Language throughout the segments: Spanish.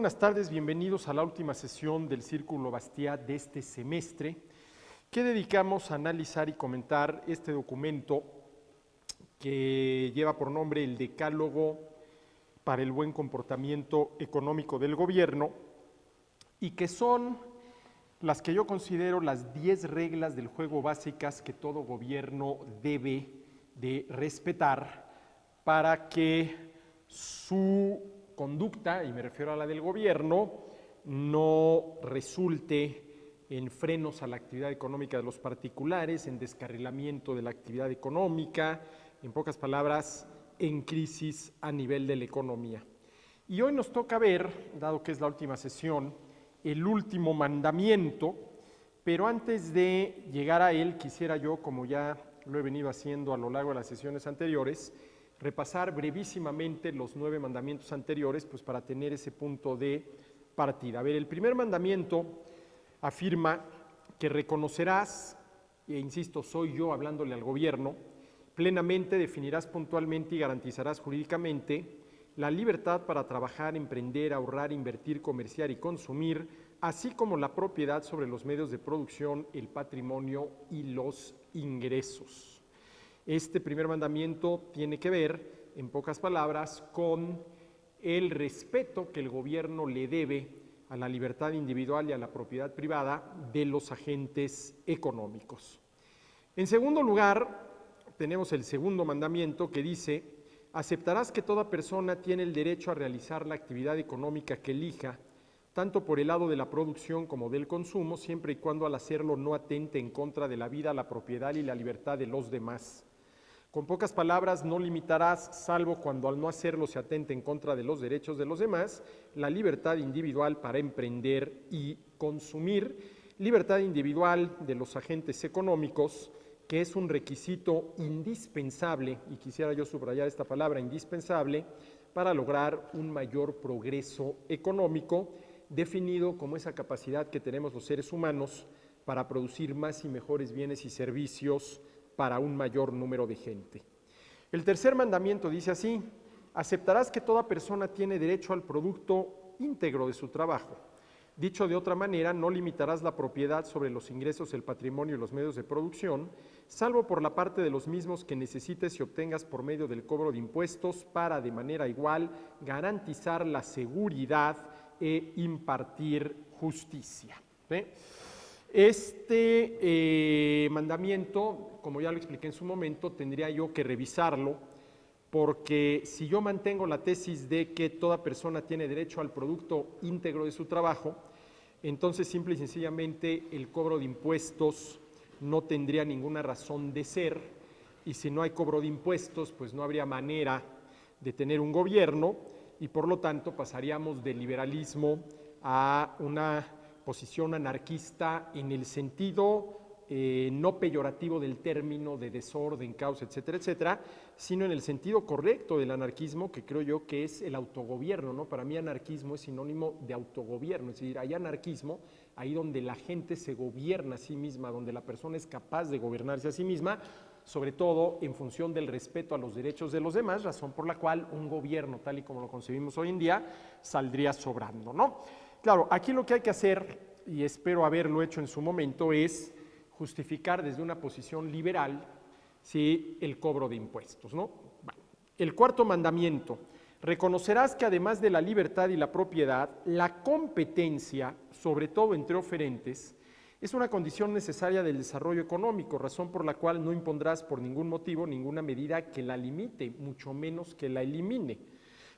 buenas tardes, bienvenidos a la última sesión del Círculo Bastiat de este semestre, que dedicamos a analizar y comentar este documento que lleva por nombre el Decálogo para el Buen Comportamiento Económico del Gobierno, y que son las que yo considero las 10 reglas del juego básicas que todo gobierno debe de respetar para que su conducta, y me refiero a la del gobierno, no resulte en frenos a la actividad económica de los particulares, en descarrilamiento de la actividad económica, en pocas palabras, en crisis a nivel de la economía. Y hoy nos toca ver, dado que es la última sesión, el último mandamiento, pero antes de llegar a él, quisiera yo, como ya lo he venido haciendo a lo largo de las sesiones anteriores, repasar brevísimamente los 9 mandamientos anteriores, pues para tener ese punto de partida. A ver, el primer mandamiento afirma que reconocerás, e insisto, soy yo hablándole al gobierno, plenamente definirás puntualmente y garantizarás jurídicamente la libertad para trabajar, emprender, ahorrar, invertir, comerciar y consumir, así como la propiedad sobre los medios de producción, el patrimonio y los ingresos. Este primer mandamiento tiene que ver, en pocas palabras, con el respeto que el gobierno le debe a la libertad individual y a la propiedad privada de los agentes económicos. En segundo lugar, tenemos el segundo mandamiento que dice: aceptarás que toda persona tiene el derecho a realizar la actividad económica que elija, tanto por el lado de la producción como del consumo, siempre y cuando al hacerlo no atente en contra de la vida, la propiedad y la libertad de los demás. Con pocas palabras, no limitarás, salvo cuando al no hacerlo se atente en contra de los derechos de los demás, la libertad individual para emprender y consumir, libertad individual de los agentes económicos, que es un requisito indispensable, y quisiera yo subrayar esta palabra, indispensable, para lograr un mayor progreso económico, definido como esa capacidad que tenemos los seres humanos para producir más y mejores bienes y servicios para un mayor número de gente. El tercer mandamiento dice así: aceptarás que toda persona tiene derecho al producto íntegro de su trabajo. Dicho de otra manera, no limitarás la propiedad sobre los ingresos, el patrimonio y los medios de producción, salvo por la parte de los mismos que necesites y obtengas por medio del cobro de impuestos para, de manera igual, garantizar la seguridad e impartir justicia. ¿Sí? Este mandamiento, como ya lo expliqué en su momento, tendría yo que revisarlo, porque si yo mantengo la tesis de que toda persona tiene derecho al producto íntegro de su trabajo, entonces simple y sencillamente el cobro de impuestos no tendría ninguna razón de ser, y si no hay cobro de impuestos, pues no habría manera de tener un gobierno, y por lo tanto pasaríamos del liberalismo a una posición anarquista en el sentido no peyorativo del término, de desorden, caos, etcétera, etcétera, sino en el sentido correcto del anarquismo, que creo yo que es el autogobierno, ¿no? Para mí anarquismo es sinónimo de autogobierno, es decir, hay anarquismo ahí donde la gente se gobierna a sí misma, donde la persona es capaz de gobernarse a sí misma, sobre todo en función del respeto a los derechos de los demás, razón por la cual un gobierno, tal y como lo concebimos hoy en día, saldría sobrando, ¿no? Claro, aquí lo que hay que hacer, y espero haberlo hecho en su momento, es justificar desde una posición liberal, ¿sí?, el cobro de impuestos, ¿no? Bueno, el cuarto mandamiento: reconocerás que además de la libertad y la propiedad, la competencia, sobre todo entre oferentes, es una condición necesaria del desarrollo económico, razón por la cual no impondrás por ningún motivo ninguna medida que la limite, mucho menos que la elimine.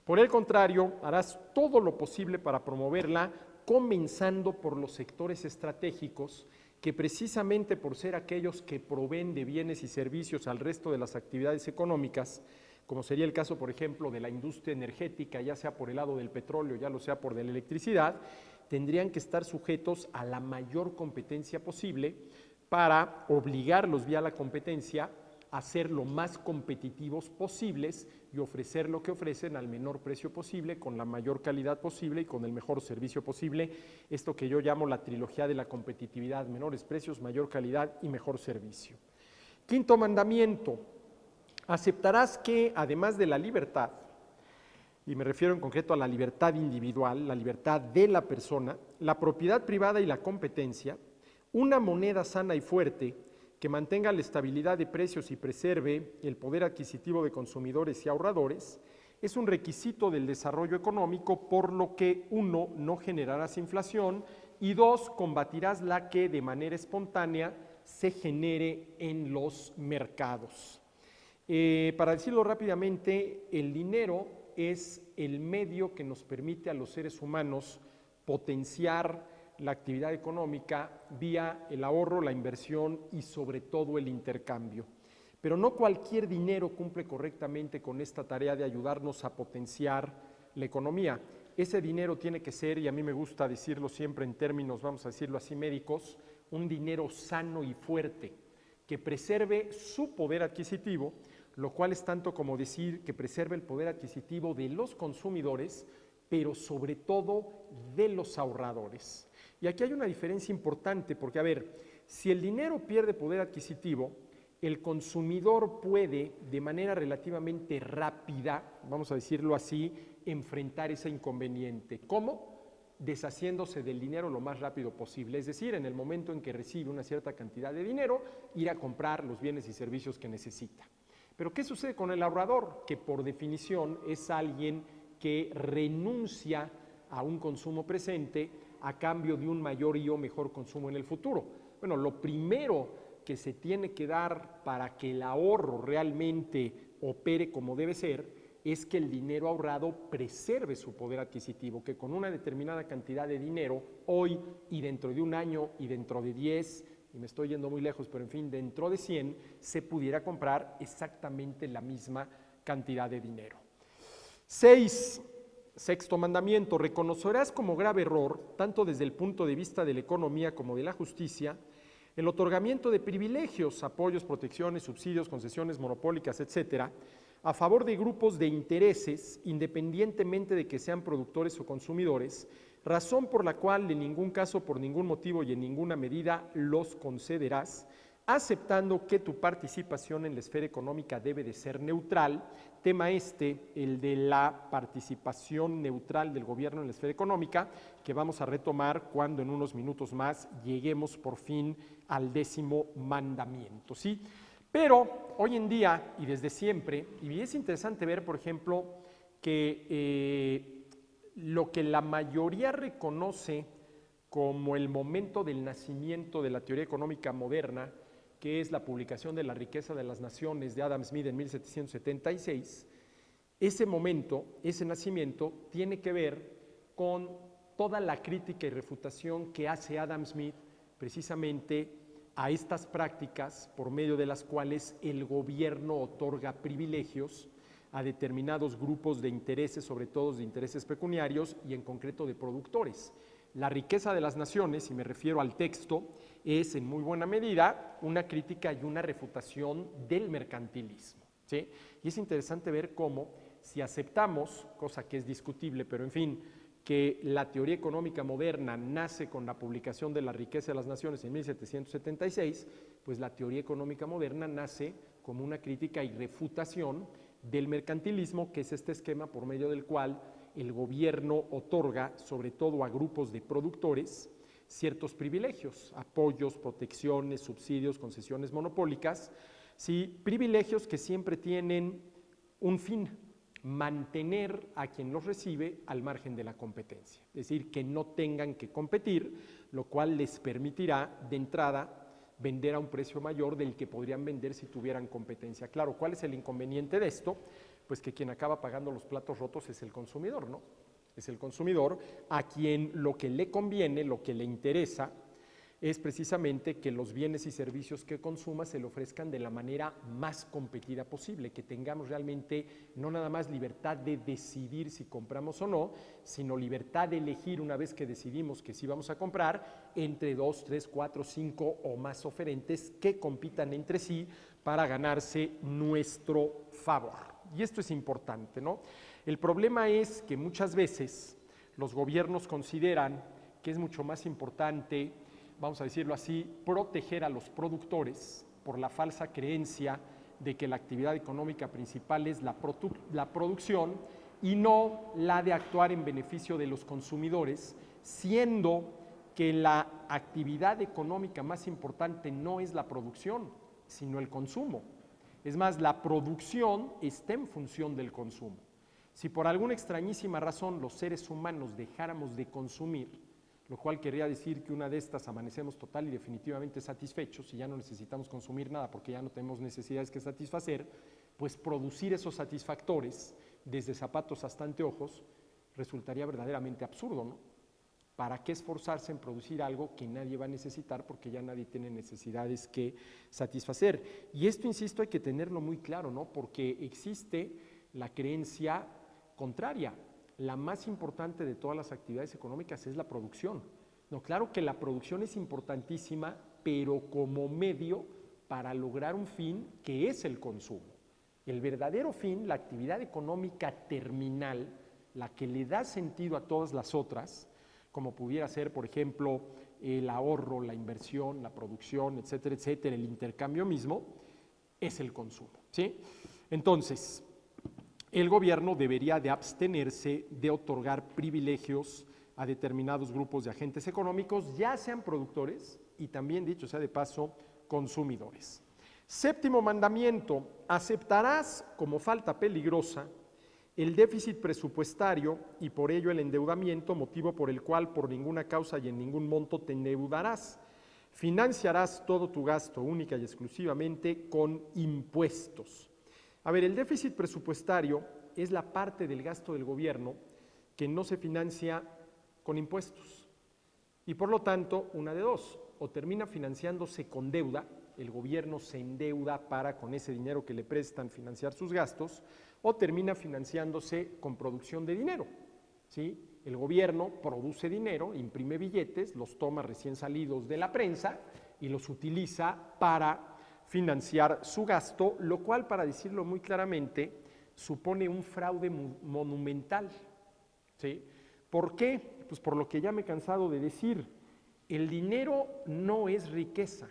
Por el contrario, harás todo lo posible para promoverla, comenzando por los sectores estratégicos que, precisamente por ser aquellos que proveen de bienes y servicios al resto de las actividades económicas, como sería el caso, por ejemplo, de la industria energética, ya sea por el lado del petróleo, ya lo sea por de la electricidad, tendrían que estar sujetos a la mayor competencia posible para obligarlos vía la competencia a ser lo más competitivos posibles y ofrecer lo que ofrecen al menor precio posible, con la mayor calidad posible y con el mejor servicio posible. Esto que yo llamo la trilogía de la competitividad: menores precios, mayor calidad y mejor servicio. Quinto mandamiento: aceptarás que, además de la libertad, y me refiero en concreto a la libertad individual, la libertad de la persona, la propiedad privada y la competencia, una moneda sana y fuerte que mantenga la estabilidad de precios y preserve el poder adquisitivo de consumidores y ahorradores, es un requisito del desarrollo económico, por lo que, uno, no generarás inflación y dos, combatirás la que de manera espontánea se genere en los mercados. Para decirlo rápidamente, el dinero es el medio que nos permite a los seres humanos potenciar la actividad económica vía el ahorro, la inversión y sobre todo el intercambio. Pero no cualquier dinero cumple correctamente con esta tarea de ayudarnos a potenciar la economía. Ese dinero tiene que ser, y a mí me gusta decirlo siempre en términos, vamos a decirlo así, médicos, un dinero sano y fuerte, que preserve su poder adquisitivo, lo cual es tanto como decir que preserve el poder adquisitivo de los consumidores, pero sobre todo de los ahorradores. Y aquí hay una diferencia importante, porque a ver, si el dinero pierde poder adquisitivo, el consumidor puede de manera relativamente rápida, vamos a decirlo así, enfrentar ese inconveniente. ¿Cómo? Deshaciéndose del dinero lo más rápido posible, es decir, en el momento en que recibe una cierta cantidad de dinero, ir a comprar los bienes y servicios que necesita. Pero ¿qué sucede con el ahorrador? Que por definición es alguien que renuncia a un consumo presente a cambio de un mayor y o mejor consumo en el futuro. Bueno, lo primero que se tiene que dar para que el ahorro realmente opere como debe ser es que el dinero ahorrado preserve su poder adquisitivo, que con una determinada cantidad de dinero hoy y dentro de un año y dentro de 10, y me estoy yendo muy lejos, pero en fin, dentro de 100, se pudiera comprar exactamente la misma cantidad de dinero. 6. Sexto mandamiento: reconocerás como grave error, tanto desde el punto de vista de la economía como de la justicia, el otorgamiento de privilegios, apoyos, protecciones, subsidios, concesiones monopólicas, etcétera, a favor de grupos de intereses, independientemente de que sean productores o consumidores, razón por la cual en ningún caso, por ningún motivo y en ninguna medida los concederás, aceptando que tu participación en la esfera económica debe de ser neutral. Tema el de la participación neutral del gobierno en la esfera económica, que vamos a retomar cuando en unos minutos más lleguemos por fin al 10º mandamiento, ¿sí? Pero hoy en día y desde siempre, y es interesante ver, por ejemplo, que lo que la mayoría reconoce como el momento del nacimiento de la teoría económica moderna, que es la publicación de La riqueza de las naciones de Adam Smith en 1776, ese momento, ese nacimiento, tiene que ver con toda la crítica y refutación que hace Adam Smith precisamente a estas prácticas por medio de las cuales el gobierno otorga privilegios a determinados grupos de intereses, sobre todo de intereses pecuniarios y en concreto de productores. La riqueza de las naciones, y me refiero al texto, es en muy buena medida una crítica y una refutación del mercantilismo, ¿sí? Y es interesante ver cómo, si aceptamos, cosa que es discutible, pero en fin, que la teoría económica moderna nace con la publicación de La riqueza de las naciones en 1776, pues la teoría económica moderna nace como una crítica y refutación del mercantilismo, que es este esquema por medio del cual el gobierno otorga, sobre todo a grupos de productores, ciertos privilegios, apoyos, protecciones, subsidios, concesiones monopólicas, ¿sí? Privilegios que siempre tienen un fin: mantener a quien los recibe al margen de la competencia, es decir, que no tengan que competir, lo cual les permitirá de entrada vender a un precio mayor del que podrían vender si tuvieran competencia. Claro, ¿cuál es el inconveniente de esto? Pues que quien acaba pagando los platos rotos es el consumidor, ¿no? Es el consumidor a quien lo que le conviene, lo que le interesa, es precisamente que los bienes y servicios que consuma se le ofrezcan de la manera más competida posible, que tengamos realmente no nada más libertad de decidir si compramos o no, sino libertad de elegir, una vez que decidimos que sí vamos a comprar, entre 2, 3, 4, 5 o más oferentes que compitan entre sí para ganarse nuestro favor. Y esto es importante, ¿no? El problema es que muchas veces los gobiernos consideran que es mucho más importante, vamos a decirlo así, proteger a los productores por la falsa creencia de que la actividad económica principal es la producción, y no la de actuar en beneficio de los consumidores, siendo que la actividad económica más importante no es la producción, sino el consumo. Es más, la producción está en función del consumo. Si por alguna extrañísima razón los seres humanos dejáramos de consumir, lo cual querría decir que una de estas amanecemos total y definitivamente satisfechos y ya no necesitamos consumir nada porque ya no tenemos necesidades que satisfacer, pues producir esos satisfactores, desde zapatos hasta anteojos, resultaría verdaderamente absurdo, ¿no? ¿Para qué esforzarse en producir algo que nadie va a necesitar porque ya nadie tiene necesidades que satisfacer? Y esto, insisto, hay que tenerlo muy claro, ¿no? Porque existe la creencia contraria. La más importante de todas las actividades económicas es la producción. No, claro que la producción es importantísima, pero como medio para lograr un fin que es el consumo. El verdadero fin, la actividad económica terminal, la que le da sentido a todas las otras, como pudiera ser, por ejemplo, el ahorro, la inversión, la producción, etcétera, etcétera, el intercambio mismo, es el consumo, ¿sí? Entonces, el gobierno debería de abstenerse de otorgar privilegios a determinados grupos de agentes económicos, ya sean productores y también, dicho sea de paso, consumidores. Séptimo mandamiento, aceptarás como falta peligrosa el déficit presupuestario y por ello el endeudamiento, motivo por el cual por ninguna causa y en ningún monto te endeudarás. Financiarás todo tu gasto única y exclusivamente con impuestos. A ver, el déficit presupuestario es la parte del gasto del gobierno que no se financia con impuestos. Y por lo tanto, una de dos, o termina financiándose con deuda, el gobierno se endeuda para con ese dinero que le prestan financiar sus gastos, o termina financiándose con producción de dinero, ¿sí? El gobierno produce dinero, imprime billetes, los toma recién salidos de la prensa y los utiliza para financiar su gasto, lo cual, para decirlo muy claramente, supone un fraude monumental, ¿sí? ¿Por qué? Pues por lo que ya me he cansado de decir, el dinero no es riqueza,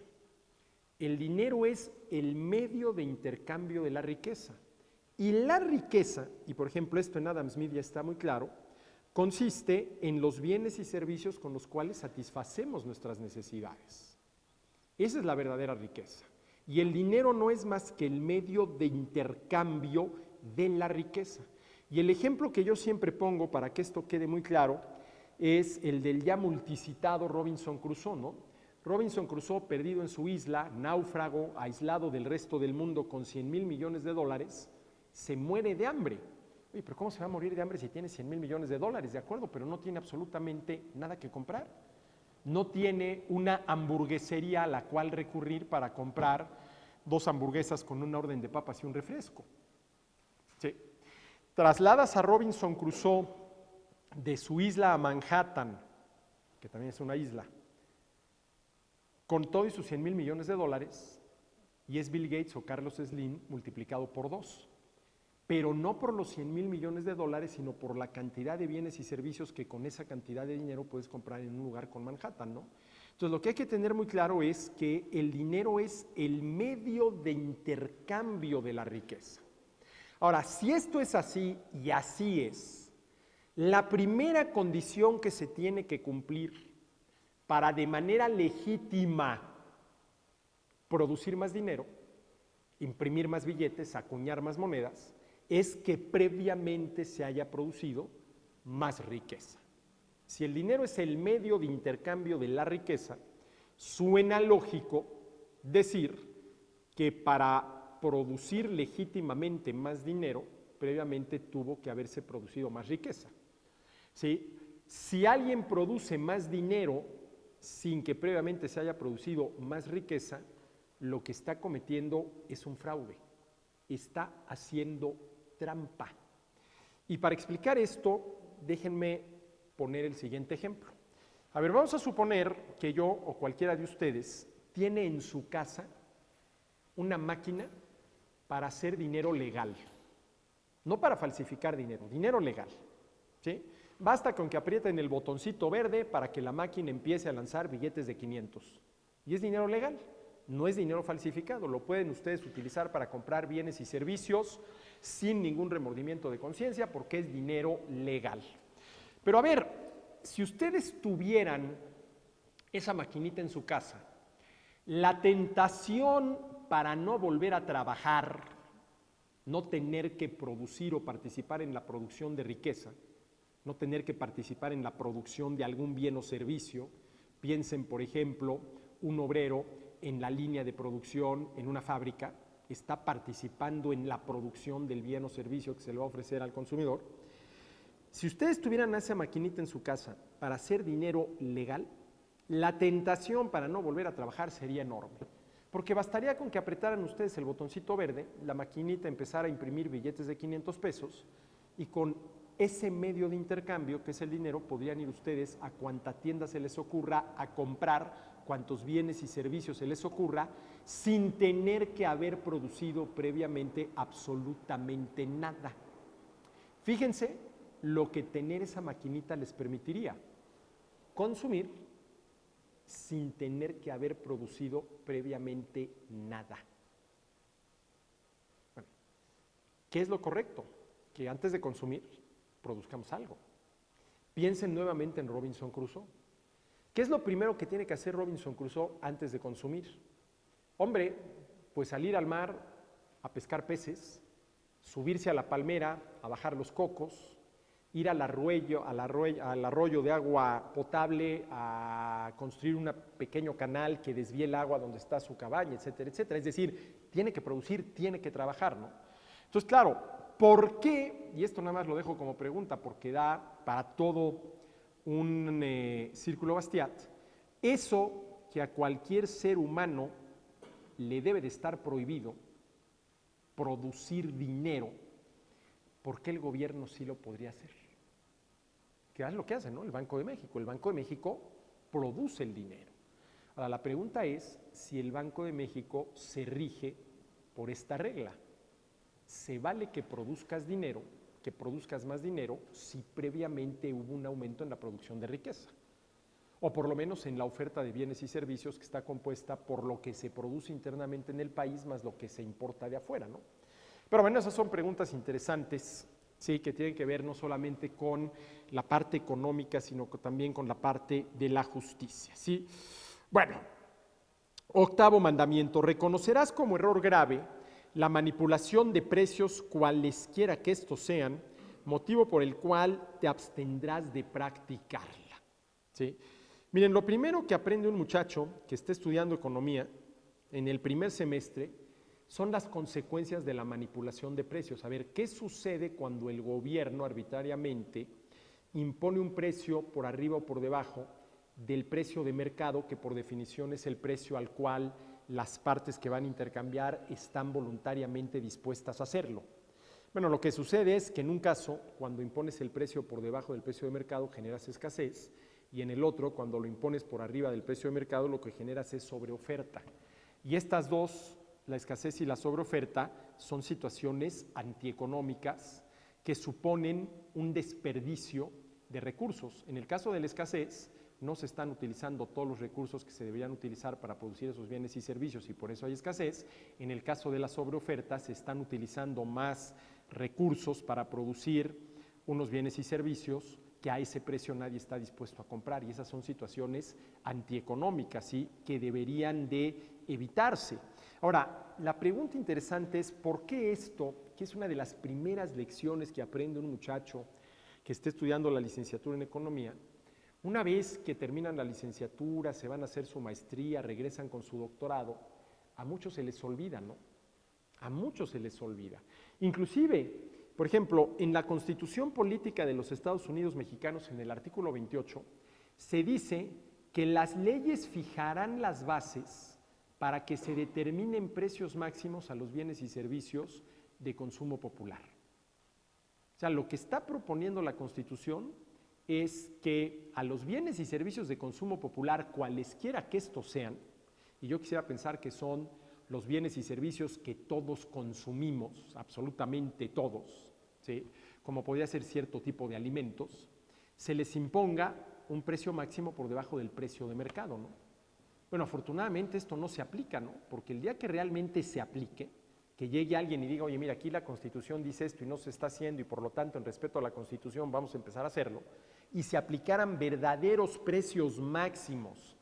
el dinero es el medio de intercambio de la riqueza. Y la riqueza, y por ejemplo esto en Adam Smith ya está muy claro, consiste en los bienes y servicios con los cuales satisfacemos nuestras necesidades. Esa es la verdadera riqueza. Y el dinero no es más que el medio de intercambio de la riqueza. Y el ejemplo que yo siempre pongo para que esto quede muy claro es el del ya multicitado Robinson Crusoe, ¿no? Robinson Crusoe, perdido en su isla, náufrago, aislado del resto del mundo con 100,000 millones de dólares, se muere de hambre. Oye, pero ¿cómo se va a morir de hambre si tiene 100,000 millones de dólares? De acuerdo, pero no tiene absolutamente nada que comprar. No tiene una hamburguesería a la cual recurrir para comprar 2 hamburguesas con una orden de papas y un refresco. Sí. Trasladas a Robinson Crusoe de su isla a Manhattan, que también es una isla, con todo y sus 100,000 millones de dólares, y es Bill Gates o Carlos Slim multiplicado por 2. Pero no por los 100,000 millones de dólares, sino por la cantidad de bienes y servicios que con esa cantidad de dinero puedes comprar en un lugar con Manhattan, ¿no? Entonces, lo que hay que tener muy claro es que el dinero es el medio de intercambio de la riqueza. Ahora, si esto es así, y así es, la primera condición que se tiene que cumplir para de manera legítima producir más dinero, imprimir más billetes, acuñar más monedas, es que previamente se haya producido más riqueza. Si el dinero es el medio de intercambio de la riqueza, suena lógico decir que para producir legítimamente más dinero, previamente tuvo que haberse producido más riqueza. ¿Sí? Si alguien produce más dinero sin que previamente se haya producido más riqueza, lo que está cometiendo es un fraude, está haciendo trampa. Y para explicar esto, déjenme poner el siguiente ejemplo. A ver, vamos a suponer que yo o cualquiera de ustedes tiene en su casa una máquina para hacer dinero legal, no para falsificar dinero, dinero legal, ¿sí? Basta con que aprieten el botoncito verde para que la máquina empiece a lanzar billetes de 500 y es dinero legal. no es dinero falsificado, lo pueden ustedes utilizar para comprar bienes y servicios sin ningún remordimiento de conciencia porque es dinero legal. Pero a ver, si ustedes tuvieran esa maquinita en su casa, la tentación para no volver a trabajar, no tener que producir o participar en la producción de riqueza, no tener que participar en la producción de algún bien o servicio, piensen, por ejemplo, un obrero en la línea de producción en una fábrica, está participando en la producción del bien o servicio que se le va a ofrecer al consumidor. Si ustedes tuvieran esa maquinita en su casa para hacer dinero legal, la tentación para no volver a trabajar sería enorme, porque bastaría con que apretaran ustedes el botoncito verde, la maquinita empezara a imprimir billetes de 500 pesos y con ese medio de intercambio, que es el dinero, podrían ir ustedes a cuanta tienda se les ocurra a comprar cuantos bienes y servicios se les ocurra sin tener que haber producido previamente absolutamente nada. Fíjense lo que tener esa maquinita les permitiría: consumir sin tener que haber producido previamente nada. Bueno, ¿qué es lo correcto? Que antes de consumir produzcamos algo. Piensen nuevamente en Robinson Crusoe. ¿Qué es lo primero que tiene que hacer Robinson Crusoe antes de consumir? Hombre, pues salir al mar a pescar peces, subirse a la palmera a bajar los cocos, ir al arroyo de agua potable a construir un pequeño canal que desvíe el agua donde está su cabaña, etcétera, etcétera. Es decir, tiene que producir, tiene que trabajar, ¿no? Entonces, claro, ¿por qué? Y esto nada más lo dejo como pregunta porque da para todo un círculo Bastiat. Eso que a cualquier ser humano le debe de estar prohibido, producir dinero, ¿por qué el gobierno sí lo podría hacer? Que es lo que hace, ¿no? El Banco de México. El Banco de México produce el dinero. Ahora, la pregunta es si el Banco de México se rige por esta regla. Se vale que produzcas dinero, que produzcas más dinero, si previamente hubo un aumento en la producción de riqueza, o por lo menos en la oferta de bienes y servicios que está compuesta por lo que se produce internamente en el país más lo que se importa de afuera, ¿no? Pero bueno, esas son preguntas interesantes, sí, que tienen que ver no solamente con la parte económica, sino también con la parte de la justicia, ¿sí? Bueno, octavo mandamiento: reconocerás como error grave la manipulación de precios cualesquiera que estos sean, motivo por el cual te abstendrás de practicarla, ¿sí? Miren, lo primero que aprende un muchacho que esté estudiando economía en el primer semestre son las consecuencias de la manipulación de precios. A ver, ¿qué sucede cuando el gobierno arbitrariamente impone un precio por arriba o por debajo del precio de mercado, que por definición es el precio al cual las partes que van a intercambiar están voluntariamente dispuestas a hacerlo? Bueno, lo que sucede es que en un caso, cuando impones el precio por debajo del precio de mercado, generas escasez, y en el otro, cuando lo impones por arriba del precio de mercado, lo que generas es sobreoferta. Y estas dos, la escasez y la sobreoferta, son situaciones antieconómicas que suponen un desperdicio de recursos. En el caso de la escasez, no se están utilizando todos los recursos que se deberían utilizar para producir esos bienes y servicios y por eso hay escasez. En el caso de la sobreoferta, se están utilizando más recursos para producir unos bienes y servicios que a ese precio nadie está dispuesto a comprar, y esas son situaciones antieconómicas, ¿sí?, que deberían de evitarse. Ahora, la pregunta interesante es ¿por qué esto, que es una de las primeras lecciones que aprende un muchacho que esté estudiando la licenciatura en economía? Una vez que terminan la licenciatura, se van a hacer su maestría, regresan con su doctorado, a muchos se les olvida, ¿no? A muchos se les olvida. Inclusive, por ejemplo, en la Constitución Política de los Estados Unidos Mexicanos, en el artículo 28, se dice que las leyes fijarán las bases para que se determinen precios máximos a los bienes y servicios de consumo popular. O sea, lo que está proponiendo la Constitución es que a los bienes y servicios de consumo popular, cualesquiera que estos sean, y yo quisiera pensar que son los bienes y servicios que todos consumimos, absolutamente todos, ¿sí?, como podría ser cierto tipo de alimentos, se les imponga un precio máximo por debajo del precio de mercado, ¿no? Bueno, afortunadamente esto no se aplica, ¿no? Porque el día que realmente se aplique, que llegue alguien y diga, oye, mira, aquí la Constitución dice esto y no se está haciendo y por lo tanto, en respeto a la Constitución, vamos a empezar a hacerlo, y se aplicaran verdaderos precios máximos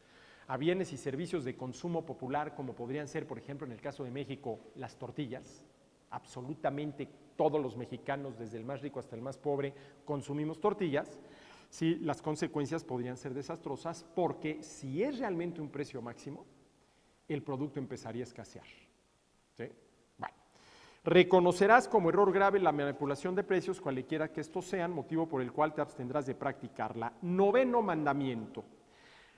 a bienes y servicios de consumo popular, como podrían ser, por ejemplo, en el caso de México, las tortillas. Absolutamente todos los mexicanos, desde el más rico hasta el más pobre, consumimos tortillas. Sí, las consecuencias podrían ser desastrosas porque si es realmente un precio máximo, el producto empezaría a escasear. ¿Sí? Bueno, reconocerás como error grave la manipulación de precios, cualquiera que estos sean, motivo por el cual te abstendrás de practicarla. Noveno mandamiento.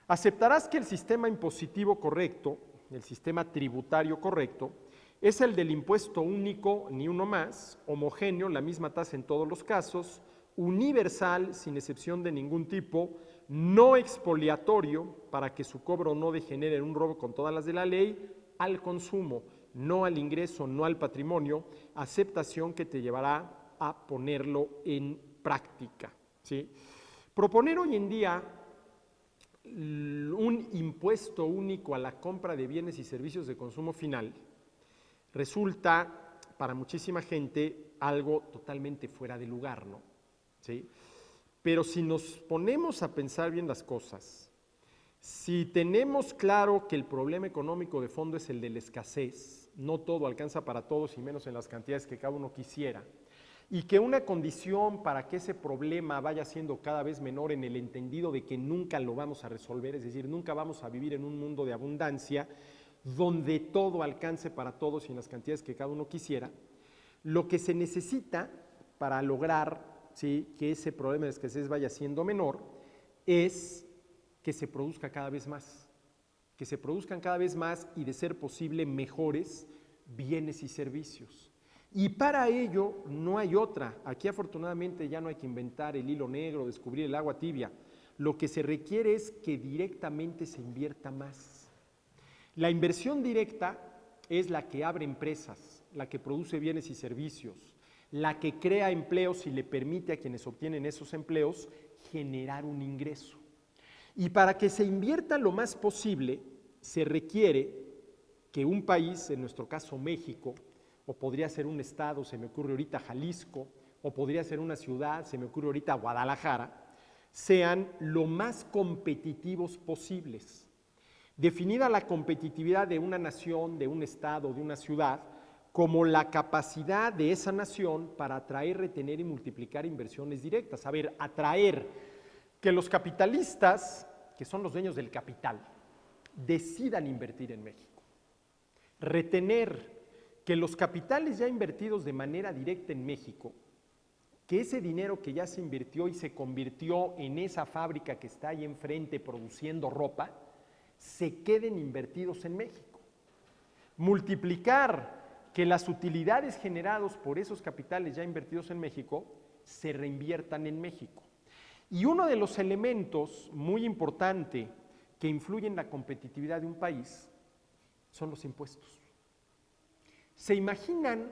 Aceptarás que el sistema impositivo correcto, el sistema tributario correcto, es el del impuesto único, ni uno más, homogéneo, la misma tasa en todos los casos, universal, sin excepción de ningún tipo, no expoliatorio, para que su cobro no degenere en un robo con todas las de la ley, al consumo, no al ingreso, no al patrimonio, aceptación que te llevará a ponerlo en práctica. ¿Sí? Proponer hoy en día un impuesto único a la compra de bienes y servicios de consumo final resulta para muchísima gente algo totalmente fuera de lugar, ¿no? ¿Sí? Pero si nos ponemos a pensar bien las cosas, si tenemos claro que el problema económico de fondo es el de la escasez, no todo alcanza para todos y menos en las cantidades que cada uno quisiera, y que una condición para que ese problema vaya siendo cada vez menor en el entendido de que nunca lo vamos a resolver, es decir, nunca vamos a vivir en un mundo de abundancia donde todo alcance para todos y en las cantidades que cada uno quisiera, lo que se necesita para lograr, ¿sí?, que ese problema de escasez vaya siendo menor es que se produzca cada vez más, que se produzcan cada vez más y de ser posible mejores bienes y servicios. Y para ello no hay otra. Aquí afortunadamente ya no hay que inventar el hilo negro, descubrir el agua tibia. Lo que se requiere es que directamente se invierta más. La inversión directa es la que abre empresas, la que produce bienes y servicios, la que crea empleos y le permite a quienes obtienen esos empleos generar un ingreso. Y para que se invierta lo más posible, se requiere que un país, en nuestro caso México, o podría ser un estado, se me ocurre ahorita Jalisco, o podría ser una ciudad, se me ocurre ahorita Guadalajara, sean lo más competitivos posibles. Definida la competitividad de una nación, de un estado, de una ciudad, como la capacidad de esa nación para atraer, retener y multiplicar inversiones directas. A ver, atraer que los capitalistas, que son los dueños del capital, decidan invertir en México. Retener que los capitales ya invertidos de manera directa en México, que ese dinero que ya se invirtió y se convirtió en esa fábrica que está ahí enfrente produciendo ropa, se queden invertidos en México. Multiplicar que las utilidades generadas por esos capitales ya invertidos en México se reinviertan en México. Y uno de los elementos muy importante que influye en la competitividad de un país son los impuestos. ¿Se imaginan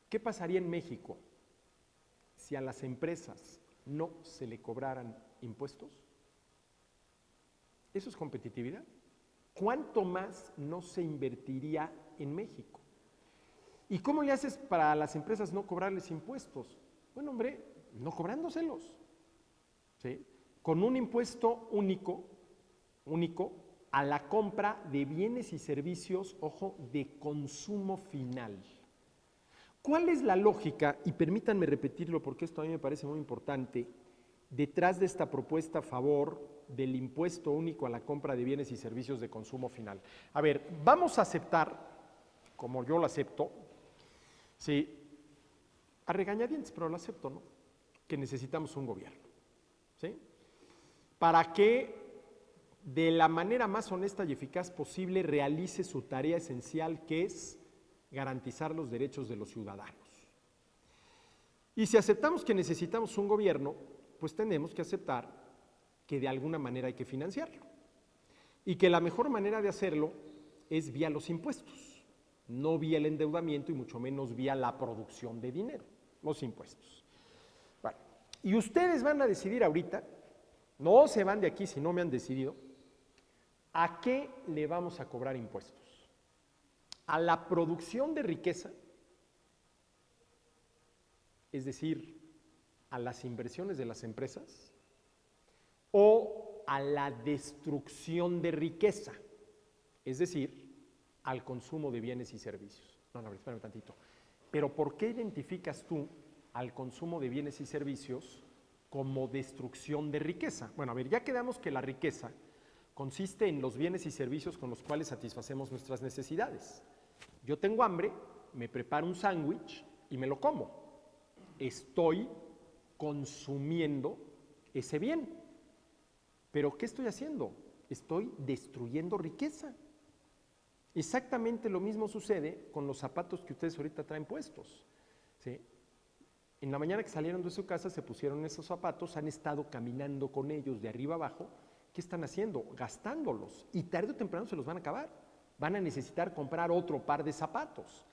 qué pasaría en México si a las empresas no se le cobraran impuestos? ¿Eso es competitividad? ¿Cuánto más no se invertiría en México? ¿Y cómo le haces para las empresas no cobrarles impuestos? Bueno, hombre, no cobrándoselos, ¿sí? Con un impuesto único a la compra de bienes y servicios, ojo, de consumo final. ¿Cuál es la lógica? Y permítanme repetirlo porque esto a mí me parece muy importante, detrás de esta propuesta a favor del impuesto único a la compra de bienes y servicios de consumo final. A ver, vamos a aceptar, como yo lo acepto, sí, a regañadientes, pero lo acepto, ¿no?, que necesitamos un gobierno, ¿sí?, para que de la manera más honesta y eficaz posible realice su tarea esencial, que es garantizar los derechos de los ciudadanos. Y si aceptamos que necesitamos un gobierno, pues tenemos que aceptar que de alguna manera hay que financiarlo y que la mejor manera de hacerlo es vía los impuestos, no vía el endeudamiento y mucho menos vía la producción de dinero, los impuestos. Bueno, y ustedes van a decidir ahorita, no se van de aquí si no me han decidido, ¿A qué le vamos a cobrar impuestos? ¿A la producción de riqueza? Es decir, ¿a las inversiones de las empresas? ¿O a la destrucción de riqueza? Es decir, al consumo de bienes y servicios. No, espérame tantito. Pero ¿por qué identificas tú al consumo de bienes y servicios como destrucción de riqueza? Bueno, a ver, ya quedamos que la riqueza consiste en los bienes y servicios con los cuales satisfacemos nuestras necesidades. Yo tengo hambre, me preparo un sándwich y me lo como. Estoy consumiendo ese bien. ¿Pero qué estoy haciendo? Estoy destruyendo riqueza. Exactamente lo mismo sucede con los zapatos que ustedes ahorita traen puestos, ¿sí? En la mañana que salieron de su casa se pusieron esos zapatos, han estado caminando con ellos de arriba abajo. ¿Qué están haciendo? Gastándolos. Y tarde o temprano se los van a acabar. Van a necesitar comprar otro par de zapatos.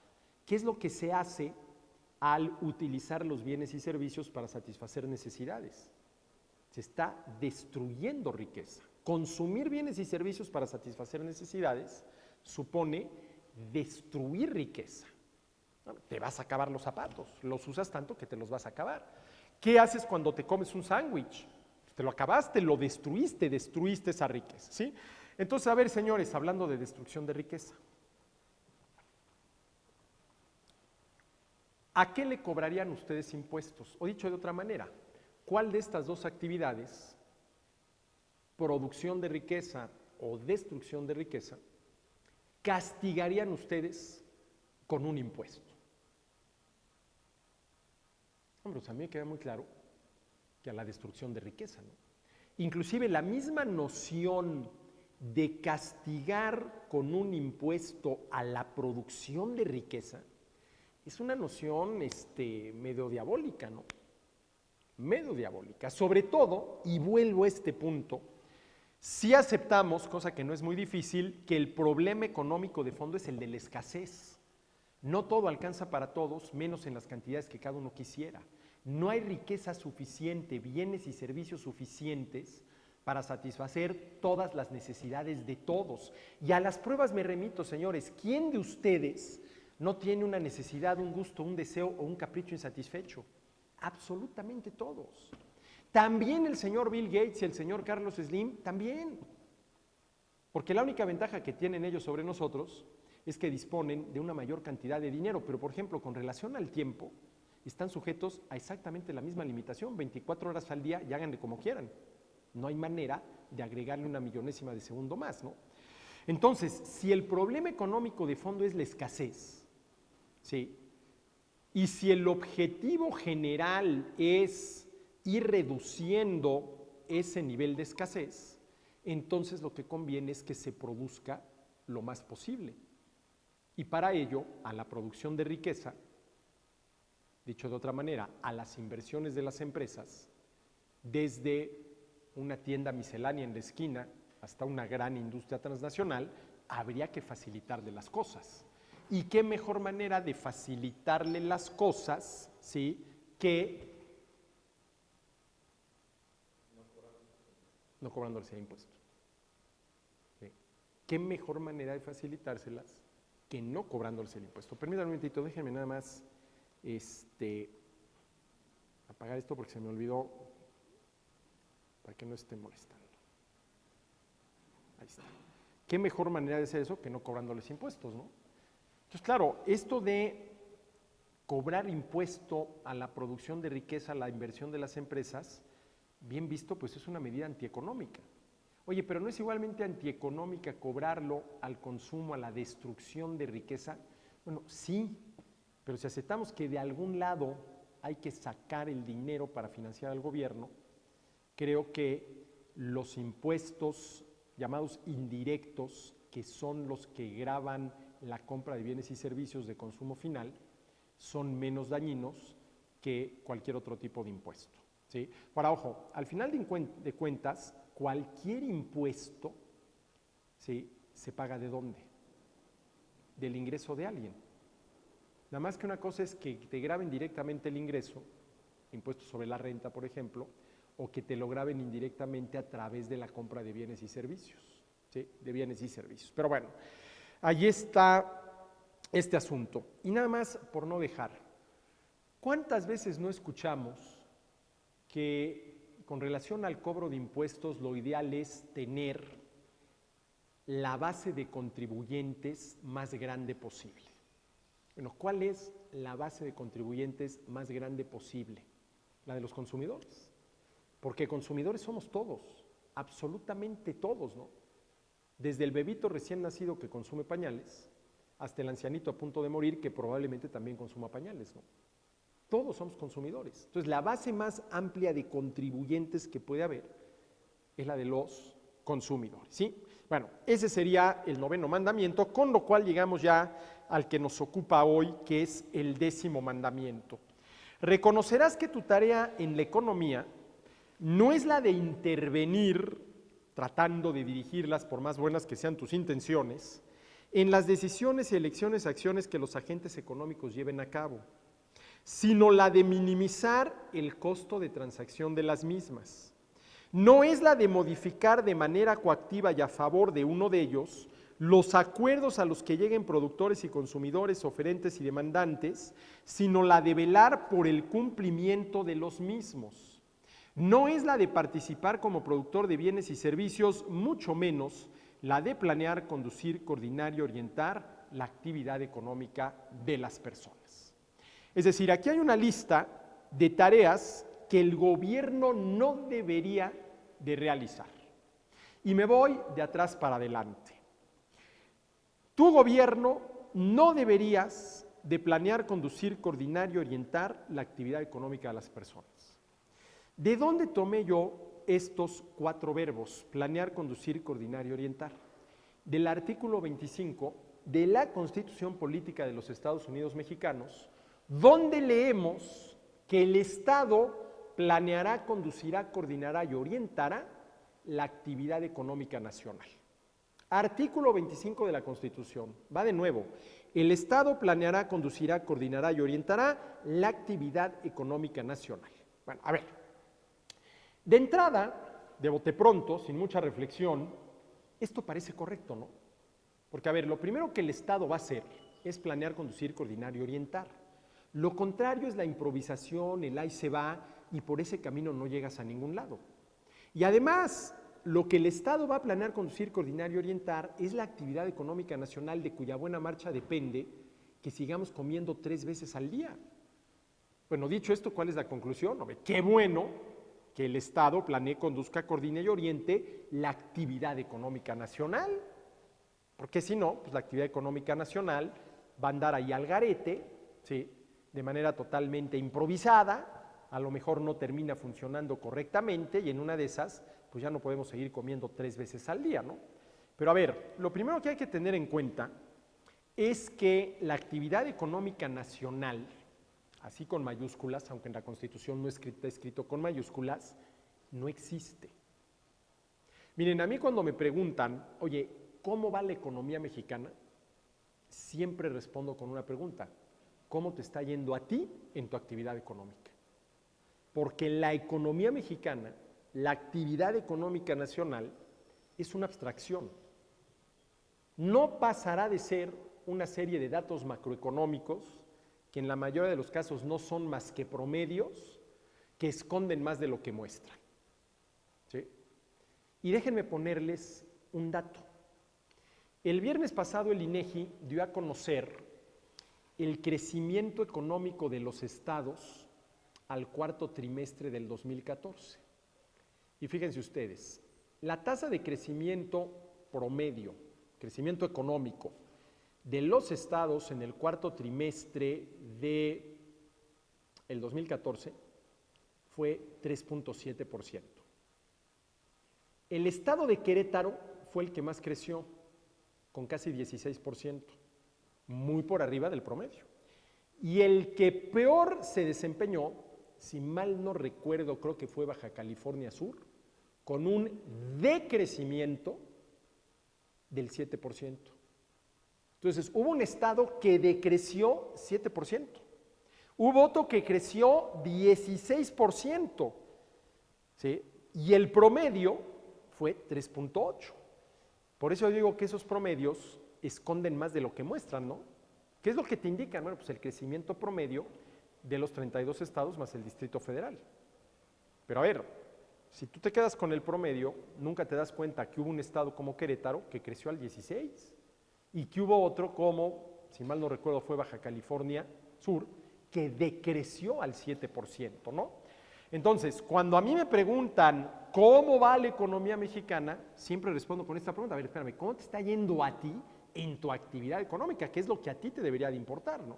¿Qué es lo que se hace al utilizar los bienes y servicios para satisfacer necesidades? Se está destruyendo riqueza. Consumir bienes y servicios para satisfacer necesidades supone destruir riqueza. Te vas a acabar los zapatos, los usas tanto que te los vas a acabar. ¿Qué haces cuando te comes un sándwich? Te lo acabaste, lo destruiste esa riqueza, ¿sí? Entonces, a ver, señores, hablando de destrucción de riqueza, ¿a qué le cobrarían ustedes impuestos? O dicho de otra manera, ¿cuál de estas dos actividades, producción de riqueza o destrucción de riqueza, castigarían ustedes con un impuesto? Hombre, pues a mí me queda muy claro que a la destrucción de riqueza, ¿no? Inclusive la misma noción de castigar con un impuesto a la producción de riqueza es una noción medio diabólica, ¿no? Medio diabólica. Sobre todo, y vuelvo a este punto, si aceptamos, cosa que no es muy difícil, que el problema económico de fondo es el de la escasez. No todo alcanza para todos, menos en las cantidades que cada uno quisiera. No hay riqueza suficiente, bienes y servicios suficientes para satisfacer todas las necesidades de todos. Y a las pruebas me remito, señores. ¿Quién de ustedes no tiene una necesidad, un gusto, un deseo o un capricho insatisfecho? Absolutamente todos. También el señor Bill Gates y el señor Carlos Slim, también. Porque la única ventaja que tienen ellos sobre nosotros es que disponen de una mayor cantidad de dinero, pero por ejemplo, con relación al tiempo, están sujetos a exactamente la misma limitación, 24 horas al día y háganle como quieran. No hay manera de agregarle una millonésima de segundo más, ¿no? Entonces, si el problema económico de fondo es la escasez, ¿sí? Y si el objetivo general es ir reduciendo ese nivel de escasez, entonces lo que conviene es que se produzca lo más posible. Y para ello, a la producción de riqueza, dicho de otra manera, a las inversiones de las empresas, desde una tienda miscelánea en la esquina hasta una gran industria transnacional, habría que facilitarle las cosas. ¿Y qué mejor manera de facilitarle las cosas, ¿sí?, que no cobrándole impuestos? ¿Sí? ¿Qué mejor manera de facilitárselas que no cobrándoles el impuesto? Permítanme un momentito, déjenme nada más apagar esto porque se me olvidó, para que no esté molestando. Ahí está. ¿Qué mejor manera de hacer eso que no cobrándoles impuestos, no? Entonces, claro, esto de cobrar impuesto a la producción de riqueza, a la inversión de las empresas, bien visto, pues es una medida antieconómica. Oye, pero ¿no es igualmente antieconómica cobrarlo al consumo, a la destrucción de riqueza? Bueno, sí, pero si aceptamos que de algún lado hay que sacar el dinero para financiar al gobierno, creo que los impuestos llamados indirectos, que son los que gravan la compra de bienes y servicios de consumo final, son menos dañinos que cualquier otro tipo de impuesto, ¿sí? Ahora, ojo, al final de cuentas, cualquier impuesto, ¿sí?, se paga ¿de dónde? Del ingreso de alguien. Nada más que una cosa es que te graben directamente el ingreso, impuestos sobre la renta, por ejemplo, o que te lo graben indirectamente a través de la compra de bienes y servicios. ¿sí? De bienes y servicios. Pero bueno, ahí está este asunto. Y nada más por no dejar, ¿cuántas veces no escuchamos que con relación al cobro de impuestos lo ideal es tener la base de contribuyentes más grande posible? Bueno, ¿cuál es la base de contribuyentes más grande posible? La de los consumidores. Porque consumidores somos todos, absolutamente todos, ¿no? Desde el bebito recién nacido que consume pañales hasta el ancianito a punto de morir que probablemente también consuma pañales, ¿no? Todos somos consumidores. Entonces, la base más amplia de contribuyentes que puede haber es la de los consumidores, ¿sí? Bueno, ese sería el 9º mandamiento, con lo cual llegamos ya al que nos ocupa hoy, que es el 10º mandamiento. Reconocerás que tu tarea en la economía no es la de intervenir, tratando de dirigirlas, por más buenas que sean tus intenciones, en las decisiones y elecciones, acciones que los agentes económicos lleven a cabo, sino la de minimizar el costo de transacción de las mismas. No es la de modificar de manera coactiva y a favor de uno de ellos los acuerdos a los que lleguen productores y consumidores, oferentes y demandantes, sino la de velar por el cumplimiento de los mismos. No es la de participar como productor de bienes y servicios, mucho menos la de planear, conducir, coordinar y orientar la actividad económica de las personas. Es decir, aquí hay una lista de tareas que el gobierno no debería de realizar. Y me voy de atrás para adelante. Tu gobierno no deberías de planear, conducir, coordinar y orientar la actividad económica de las personas. ¿De dónde tomé yo estos 4 verbos? Planear, conducir, coordinar y orientar. Del artículo 25 de la Constitución Política de los Estados Unidos Mexicanos, donde leemos que el Estado planeará, conducirá, coordinará y orientará la actividad económica nacional. Artículo 25 de la Constitución, va de nuevo, el Estado planeará, conducirá, coordinará y orientará la actividad económica nacional. Bueno, a ver, de entrada, de bote pronto, sin mucha reflexión, esto parece correcto, ¿no? Porque, a ver, lo primero que el Estado va a hacer es planear, conducir, coordinar y orientar. Lo contrario es la improvisación, el ahí se va, y por ese camino no llegas a ningún lado. Y además, lo que el Estado va a planear, conducir, coordinar y orientar es la actividad económica nacional de cuya buena marcha depende que sigamos comiendo 3 veces al día. Bueno, dicho esto, ¿cuál es la conclusión? Qué bueno que el Estado planee, conduzca, coordine y oriente la actividad económica nacional, porque si no, pues la actividad económica nacional va a andar ahí al garete, ¿sí? De manera totalmente improvisada, a lo mejor no termina funcionando correctamente y en una de esas, pues ya no podemos seguir comiendo 3 veces al día, ¿no? Pero a ver, lo primero que hay que tener en cuenta es que la actividad económica nacional, así con mayúsculas, aunque en la Constitución no está escrito con mayúsculas, no existe. Miren, a mí cuando me preguntan, oye, ¿cómo va la economía mexicana? Siempre respondo con una pregunta: ¿cómo te está yendo a ti en tu actividad económica? Porque la economía mexicana, la actividad económica nacional, es una abstracción. No pasará de ser una serie de datos macroeconómicos que en la mayoría de los casos no son más que promedios que esconden más de lo que muestran. ¿Sí? Y déjenme ponerles un dato. El viernes pasado el INEGI dio a conocer el crecimiento económico de los estados al 4º trimestre del 2014. Y fíjense ustedes, la tasa de crecimiento promedio, crecimiento económico de los estados en el 4º trimestre del 2014 fue 3.7%. El estado de Querétaro fue el que más creció, con casi 16%, muy por arriba del promedio. Y el que peor se desempeñó, si mal no recuerdo, creo que fue Baja California Sur, con un decrecimiento del 7%. Entonces, hubo un estado que decreció 7%. Hubo otro que creció 16%, ¿sí? Y el promedio fue 3.8%. Por eso yo digo que esos promedios esconden más de lo que muestran, ¿no? ¿Qué es lo que te indican? Bueno, pues el crecimiento promedio de los 32 estados más el Distrito Federal. Pero a ver, si tú te quedas con el promedio, nunca te das cuenta que hubo un estado como Querétaro que creció al 16 y que hubo otro como, si mal no recuerdo, fue Baja California Sur, que decreció al 7%, ¿no? Entonces, cuando a mí me preguntan cómo va la economía mexicana, siempre respondo con esta pregunta: a ver, espérame, ¿cómo te está yendo a ti en tu actividad económica? ¿Qué es lo que a ti te debería de importar, no?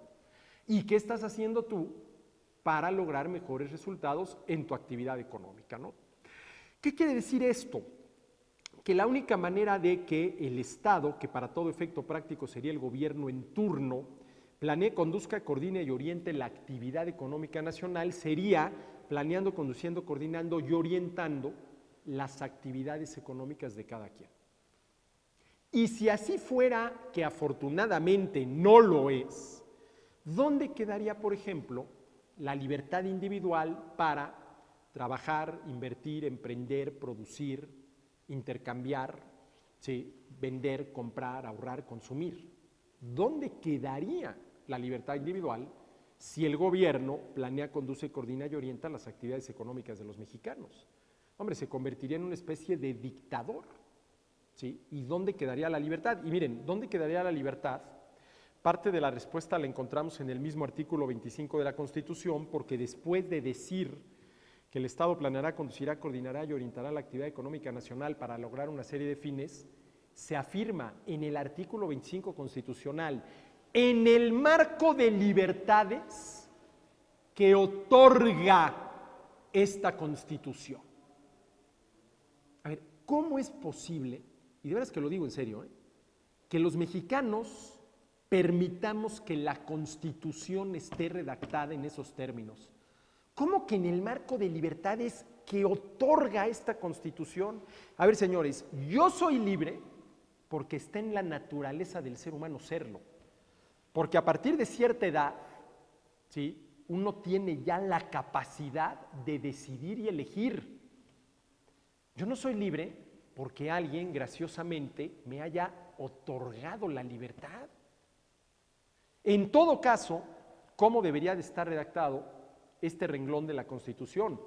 ¿Y qué estás haciendo tú para lograr mejores resultados en tu actividad económica, ¿no? ¿Qué quiere decir esto? Que la única manera de que el Estado, que para todo efecto práctico sería el gobierno en turno, planee, conduzca, coordine y oriente la actividad económica nacional sería planeando, conduciendo, coordinando y orientando las actividades económicas de cada quien. Y si así fuera, que afortunadamente no lo es, ¿dónde quedaría, por ejemplo, la libertad individual para trabajar, invertir, emprender, producir, intercambiar, ¿sí?, vender, comprar, ahorrar, consumir? ¿Dónde quedaría la libertad individual si el gobierno planea, conduce, coordina y orienta las actividades económicas de los mexicanos? Hombre, se convertiría en una especie de dictador, ¿sí? ¿Y dónde quedaría la libertad? Y miren, ¿dónde quedaría la libertad? Parte de la respuesta la encontramos en el mismo artículo 25 de la Constitución, porque después de decir que el Estado planeará, conducirá, coordinará y orientará la actividad económica nacional para lograr una serie de fines, se afirma en el artículo 25 constitucional, en el marco de libertades que otorga esta Constitución. A ver, ¿cómo es posible, y de veras que lo digo en serio, que los mexicanos permitamos que la Constitución esté redactada en esos términos? ¿Cómo que en el marco de libertades que otorga esta Constitución? A ver, señores, yo soy libre porque está en la naturaleza del ser humano serlo. Porque a partir de cierta edad, ¿sí?, uno tiene ya la capacidad de decidir y elegir. Yo no soy libre porque alguien graciosamente me haya otorgado la libertad. En todo caso, ¿cómo debería de estar redactado este renglón de la Constitución?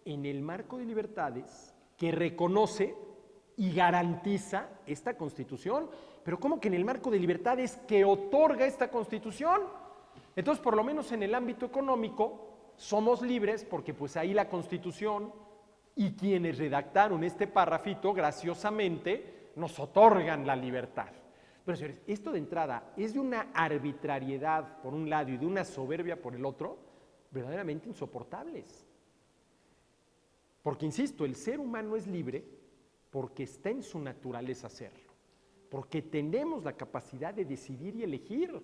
En el marco de libertades que reconoce y garantiza esta Constitución. Pero ¿cómo que en el marco de libertades que otorga esta Constitución? Entonces, por lo menos en el ámbito económico, somos libres porque pues ahí la Constitución y quienes redactaron este párrafito, graciosamente, nos otorgan la libertad. Pero señores, esto de entrada es de una arbitrariedad por un lado y de una soberbia por el otro, verdaderamente insoportables. Porque, insisto, el ser humano es libre porque está en su naturaleza serlo, porque tenemos la capacidad de decidir y elegir.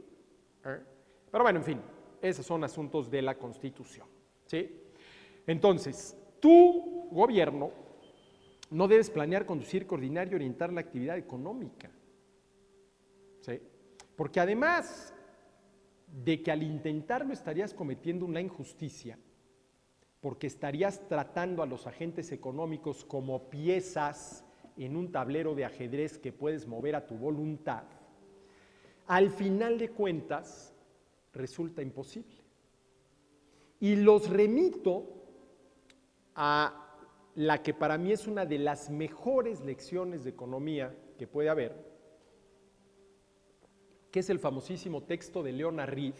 Pero bueno, en fin, esos son asuntos de la Constitución, ¿sí? Entonces, tu gobierno no debes planear, conducir, coordinar y orientar la actividad económica, ¿sí? Porque además de que al intentarlo estarías cometiendo una injusticia, porque estarías tratando a los agentes económicos como piezas en un tablero de ajedrez que puedes mover a tu voluntad, al final de cuentas resulta imposible. Y los remito a la que para mí es una de las mejores lecciones de economía que puede haber, que es el famosísimo texto de Leonard Read,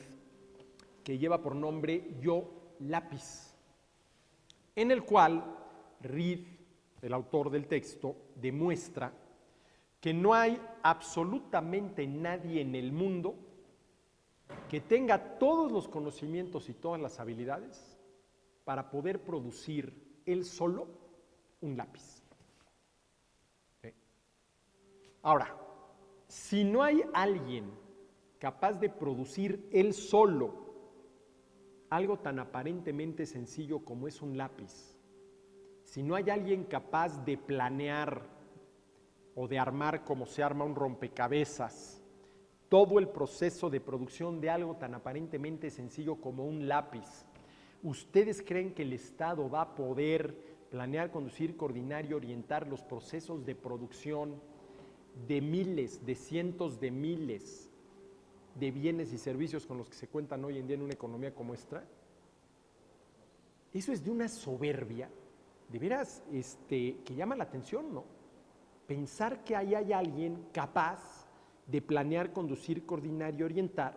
que lleva por nombre Yo, lápiz, en el cual Read, el autor del texto, demuestra que no hay absolutamente nadie en el mundo que tenga todos los conocimientos y todas las habilidades para poder producir él solo un lápiz. ¿Sí? Ahora, si no hay alguien capaz de producir él solo algo tan aparentemente sencillo como es un lápiz, si no hay alguien capaz de planear o de armar como se arma un rompecabezas todo el proceso de producción de algo tan aparentemente sencillo como un lápiz, ¿ustedes creen que el Estado va a poder planear, conducir, coordinar y orientar los procesos de producción de miles, de cientos de miles de bienes y servicios con los que se cuentan hoy en día en una economía como esta, eso es de una soberbia, de veras, que llama la atención, ¿no? Pensar que ahí hay alguien capaz de planear, conducir, coordinar y orientar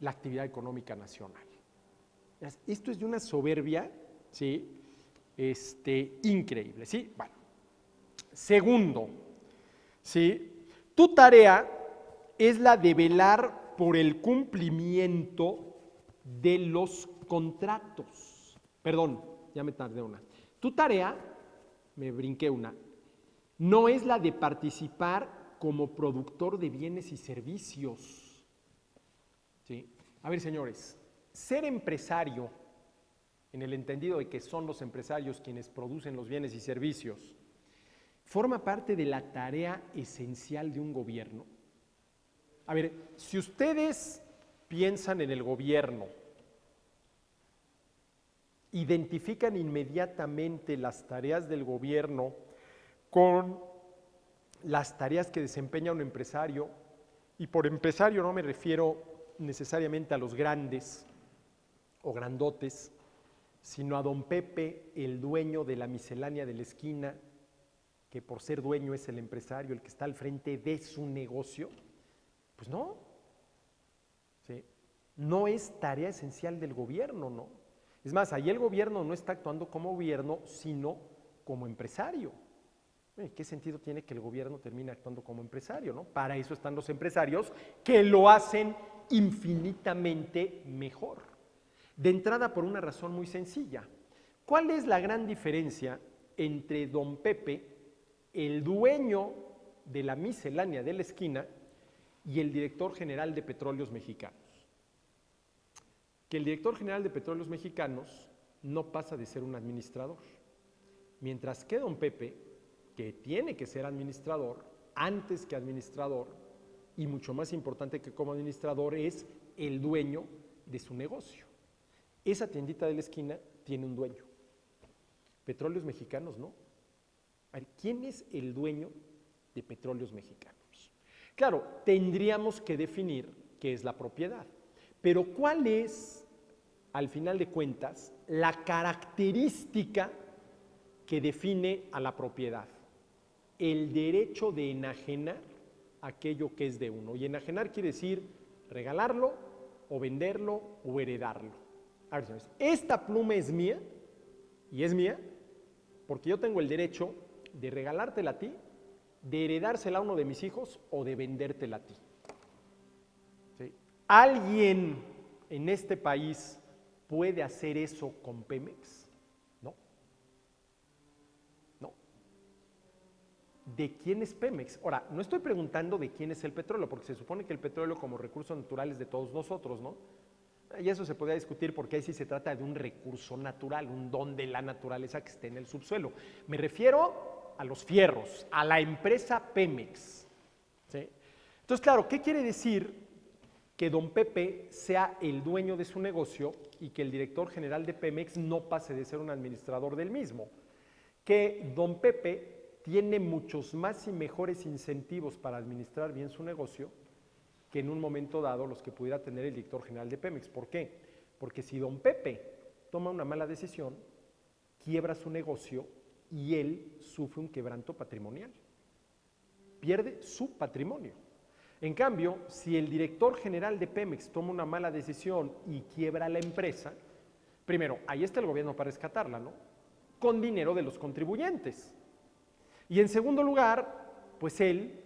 la actividad económica nacional. Esto es de una soberbia, ¿sí? Increíble, ¿sí? Bueno. Segundo, ¿sí? Tu tarea es la de velar por el cumplimiento de los contratos. Perdón, ya me tardé una. Tu tarea, me brinqué una, no es la de participar como productor de bienes y servicios. ¿Sí? A ver, señores, ser empresario, en el entendido de que son los empresarios quienes producen los bienes y servicios, forma parte de la tarea esencial de un gobierno. A ver, si ustedes piensan en el gobierno, identifican inmediatamente las tareas del gobierno con las tareas que desempeña un empresario, y por empresario no me refiero necesariamente a los grandes o grandotes, sino a don Pepe, el dueño de la miscelánea de la esquina, que por ser dueño es el empresario, el que está al frente de su negocio. Pues no, ¿sí? No es tarea esencial del gobierno, ¿no? Es más, ahí el gobierno no está actuando como gobierno, sino como empresario. ¿Qué sentido tiene que el gobierno termine actuando como empresario, no? Para eso están los empresarios que lo hacen infinitamente mejor. De entrada, por una razón muy sencilla. ¿Cuál es la gran diferencia entre don Pepe, el dueño de la miscelánea de la esquina, y el director general de Petróleos Mexicanos? Que el director general de Petróleos Mexicanos no pasa de ser un administrador, mientras que don Pepe, que tiene que ser administrador, antes que administrador, y mucho más importante que como administrador, es el dueño de su negocio. Esa tiendita de la esquina tiene un dueño. Petróleos Mexicanos no. A ver, ¿quién es el dueño de Petróleos Mexicanos? Claro, tendríamos que definir qué es la propiedad, pero ¿cuál es, al final de cuentas, la característica que define a la propiedad? El derecho de enajenar aquello que es de uno. Y enajenar quiere decir regalarlo, o venderlo, o heredarlo. A ver, señores, esta pluma es mía, y es mía, porque yo tengo el derecho de regalártela a ti, de heredársela a uno de mis hijos, o de vendértela a ti. ¿Sí? ¿Alguien en este país puede hacer eso con Pemex? No. No. ¿De quién es Pemex? Ahora, no estoy preguntando de quién es el petróleo, porque se supone que el petróleo como recurso natural es de todos nosotros, ¿no? Y eso se podría discutir porque ahí sí se trata de un recurso natural, un don de la naturaleza que esté en el subsuelo. Me refiero a los fierros, a la empresa Pemex, ¿sí? Entonces, claro, ¿qué quiere decir que don Pepe sea el dueño de su negocio y que el director general de Pemex no pase de ser un administrador del mismo? Que don Pepe tiene muchos más y mejores incentivos para administrar bien su negocio que en un momento dado los que pudiera tener el director general de Pemex. ¿Por qué? Porque si don Pepe toma una mala decisión, quiebra su negocio y él sufre un quebranto patrimonial. Pierde su patrimonio. En cambio, si el director general de Pemex toma una mala decisión y quiebra la empresa, primero, ahí está el gobierno para rescatarla, ¿no? Con dinero de los contribuyentes. Y en segundo lugar, pues él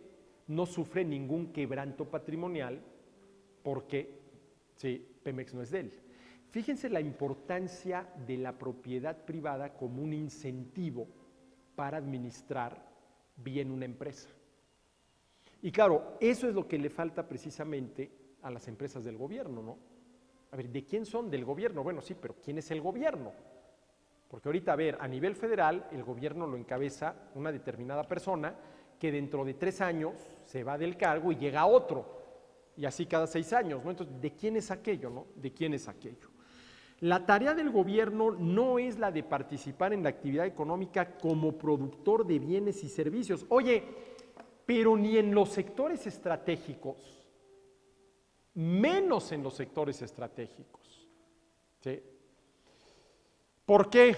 no sufre ningún quebranto patrimonial porque, sí, Pemex no es de él. Fíjense la importancia de la propiedad privada como un incentivo para administrar bien una empresa. Y claro, eso es lo que le falta precisamente a las empresas del gobierno, ¿no? A ver, ¿de quién son? Del gobierno. Bueno, sí, pero ¿quién es el gobierno? Porque ahorita, a ver, a nivel federal, el gobierno lo encabeza una determinada persona que dentro de 3 años se va del cargo y llega otro, y así cada 6 años, ¿no? Entonces, ¿de quién es aquello, no? ¿De quién es aquello? La tarea del gobierno no es la de participar en la actividad económica como productor de bienes y servicios. Oye, pero ni en los sectores estratégicos, menos en los sectores estratégicos. ¿Sí? ¿Por qué?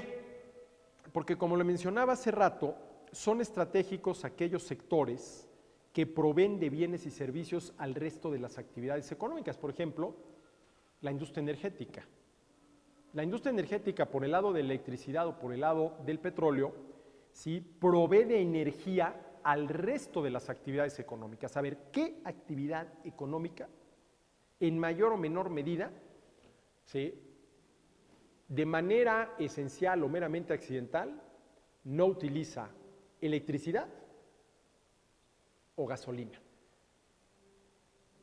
Porque como le mencionaba hace rato, son estratégicos aquellos sectores que proveen de bienes y servicios al resto de las actividades económicas. Por ejemplo, la industria energética. La industria energética, por el lado de la electricidad o por el lado del petróleo, ¿sí?, provee de energía al resto de las actividades económicas. A ver, ¿qué actividad económica, en mayor o menor medida, ¿sí?, de manera esencial o meramente accidental, no utiliza electricidad o gasolina?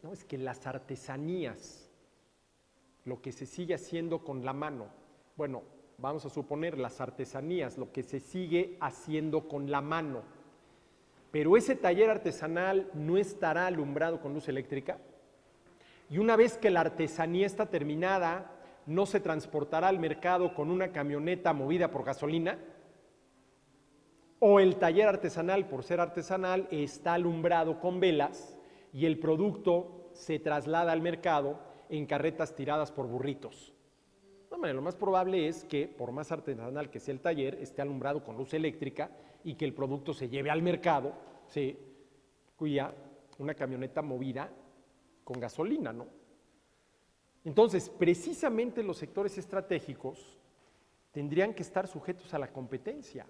No, es que las artesanías, lo que se sigue haciendo con la mano, bueno, vamos a suponer las artesanías, lo que se sigue haciendo con la mano, pero ese taller artesanal no estará alumbrado con luz eléctrica, y una vez que la artesanía está terminada, no se transportará al mercado con una camioneta movida por gasolina, o el taller artesanal, por ser artesanal, está alumbrado con velas y el producto se traslada al mercado en carretas tiradas por burritos. No, lo más probable es que, por más artesanal que sea el taller, esté alumbrado con luz eléctrica y que el producto se lleve al mercado, ¿sí?, cuya una camioneta movida con gasolina, ¿no? Entonces, precisamente los sectores estratégicos tendrían que estar sujetos a la competencia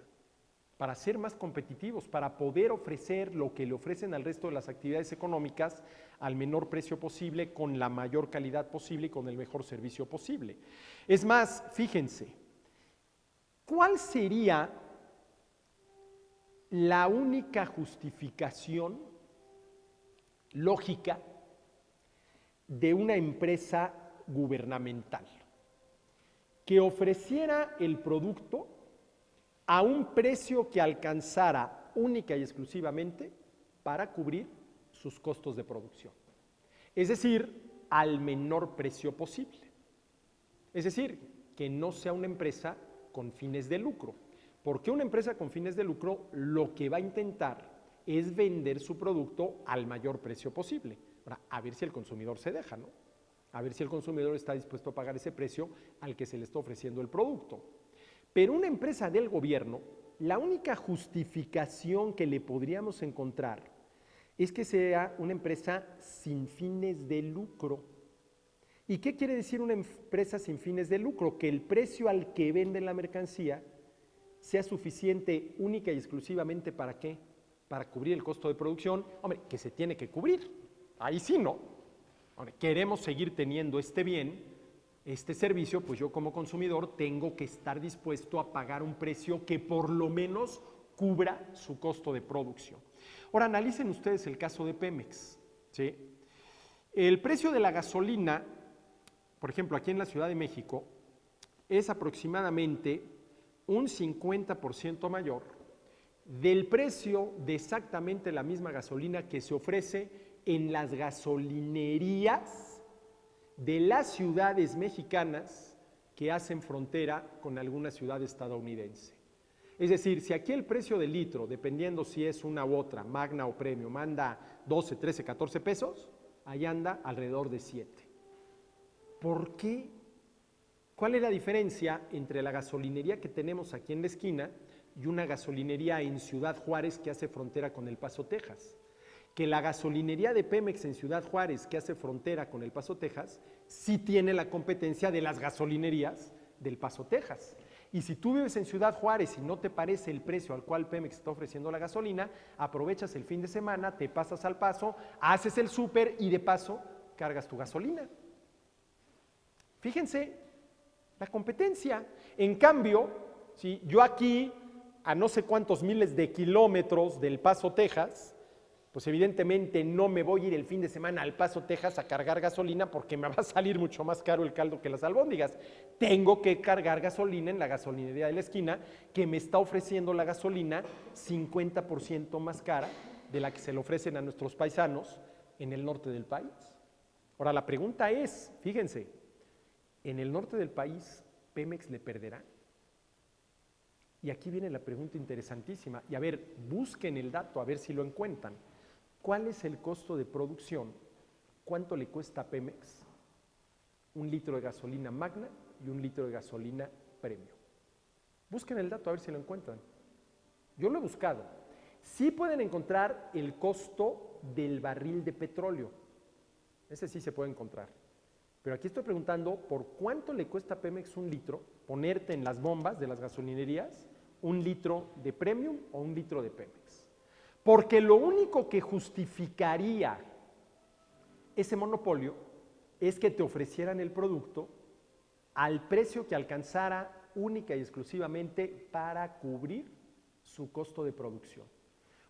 para ser más competitivos, para poder ofrecer lo que le ofrecen al resto de las actividades económicas al menor precio posible, con la mayor calidad posible y con el mejor servicio posible. Es más, fíjense, ¿cuál sería la única justificación lógica de una empresa gubernamental que ofreciera el producto a un precio que alcanzara única y exclusivamente para cubrir sus costos de producción? Es decir, al menor precio posible. Es decir, que no sea una empresa con fines de lucro. Porque una empresa con fines de lucro lo que va a intentar es vender su producto al mayor precio posible. Ahora, a ver si el consumidor se deja, ¿no? A ver si el consumidor está dispuesto a pagar ese precio al que se le está ofreciendo el producto. Pero una empresa del gobierno, la única justificación que le podríamos encontrar es que sea una empresa sin fines de lucro. ¿Y qué quiere decir una empresa sin fines de lucro? Que el precio al que venden la mercancía sea suficiente única y exclusivamente ¿para qué? Para cubrir el costo de producción. Hombre, que se tiene que cubrir. Ahí sí, ¿no? Hombre, queremos seguir teniendo este bien, este servicio, pues yo como consumidor tengo que estar dispuesto a pagar un precio que por lo menos cubra su costo de producción. Ahora analicen ustedes el caso de Pemex, ¿sí? El precio de la gasolina, por ejemplo, aquí en la Ciudad de México, es aproximadamente un 50% mayor del precio de exactamente la misma gasolina que se ofrece en las gasolinerías de las ciudades mexicanas que hacen frontera con alguna ciudad estadounidense. Es decir, si aquí el precio del litro, dependiendo si es una u otra, Magna o Premium, anda 12, 13, 14 pesos, ahí anda alrededor de 7. ¿Por qué? ¿Cuál es la diferencia entre la gasolinería que tenemos aquí en la esquina y una gasolinería en Ciudad Juárez que hace frontera con El Paso, Texas? Que la gasolinería de Pemex en Ciudad Juárez, que hace frontera con El Paso, Texas, sí tiene la competencia de las gasolinerías del Paso, Texas. Y si tú vives en Ciudad Juárez y no te parece el precio al cual Pemex está ofreciendo la gasolina, aprovechas el fin de semana, te pasas al Paso, haces el súper y de paso cargas tu gasolina. Fíjense, la competencia. En cambio, ¿sí?, yo aquí, a no sé cuántos miles de kilómetros del Paso, Texas, pues evidentemente no me voy a ir el fin de semana al Paso, Texas a cargar gasolina porque me va a salir mucho más caro el caldo que las albóndigas. Tengo que cargar gasolina en la gasolinería de la esquina que me está ofreciendo la gasolina 50% más cara de la que se le ofrecen a nuestros paisanos en el norte del país. Ahora la pregunta es, fíjense, ¿en el norte del país Pemex le perderá? Y aquí viene la pregunta interesantísima. Y a ver, busquen el dato, a ver si lo encuentran. ¿Cuál es el costo de producción? ¿Cuánto le cuesta a Pemex un litro de gasolina Magna y un litro de gasolina Premium? Busquen el dato a ver si lo encuentran. Yo lo he buscado. Sí pueden encontrar el costo del barril de petróleo. Ese sí se puede encontrar. Pero aquí estoy preguntando por cuánto le cuesta a Pemex un litro, ponerte en las bombas de las gasolinerías, un litro de Premium o un litro de Pemex. Porque lo único que justificaría ese monopolio es que te ofrecieran el producto al precio que alcanzara única y exclusivamente para cubrir su costo de producción.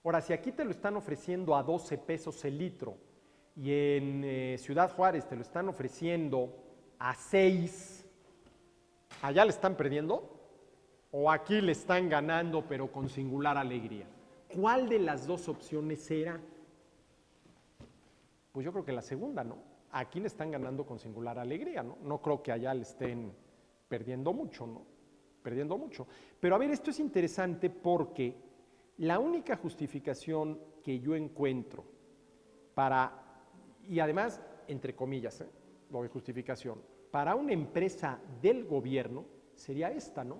Ahora, si aquí te lo están ofreciendo a 12 pesos el litro y en Ciudad Juárez te lo están ofreciendo a 6, ¿allá le están perdiendo? ¿O aquí le están ganando pero con singular alegría? ¿Cuál de las dos opciones será? Pues yo creo que la segunda, ¿no? Aquí le están ganando con singular alegría, ¿no? No creo que allá le estén perdiendo mucho, ¿no? Perdiendo mucho. Pero a ver, esto es interesante porque la única justificación que yo encuentro para, y además, entre comillas, lo de justificación, para una empresa del gobierno sería esta, ¿no?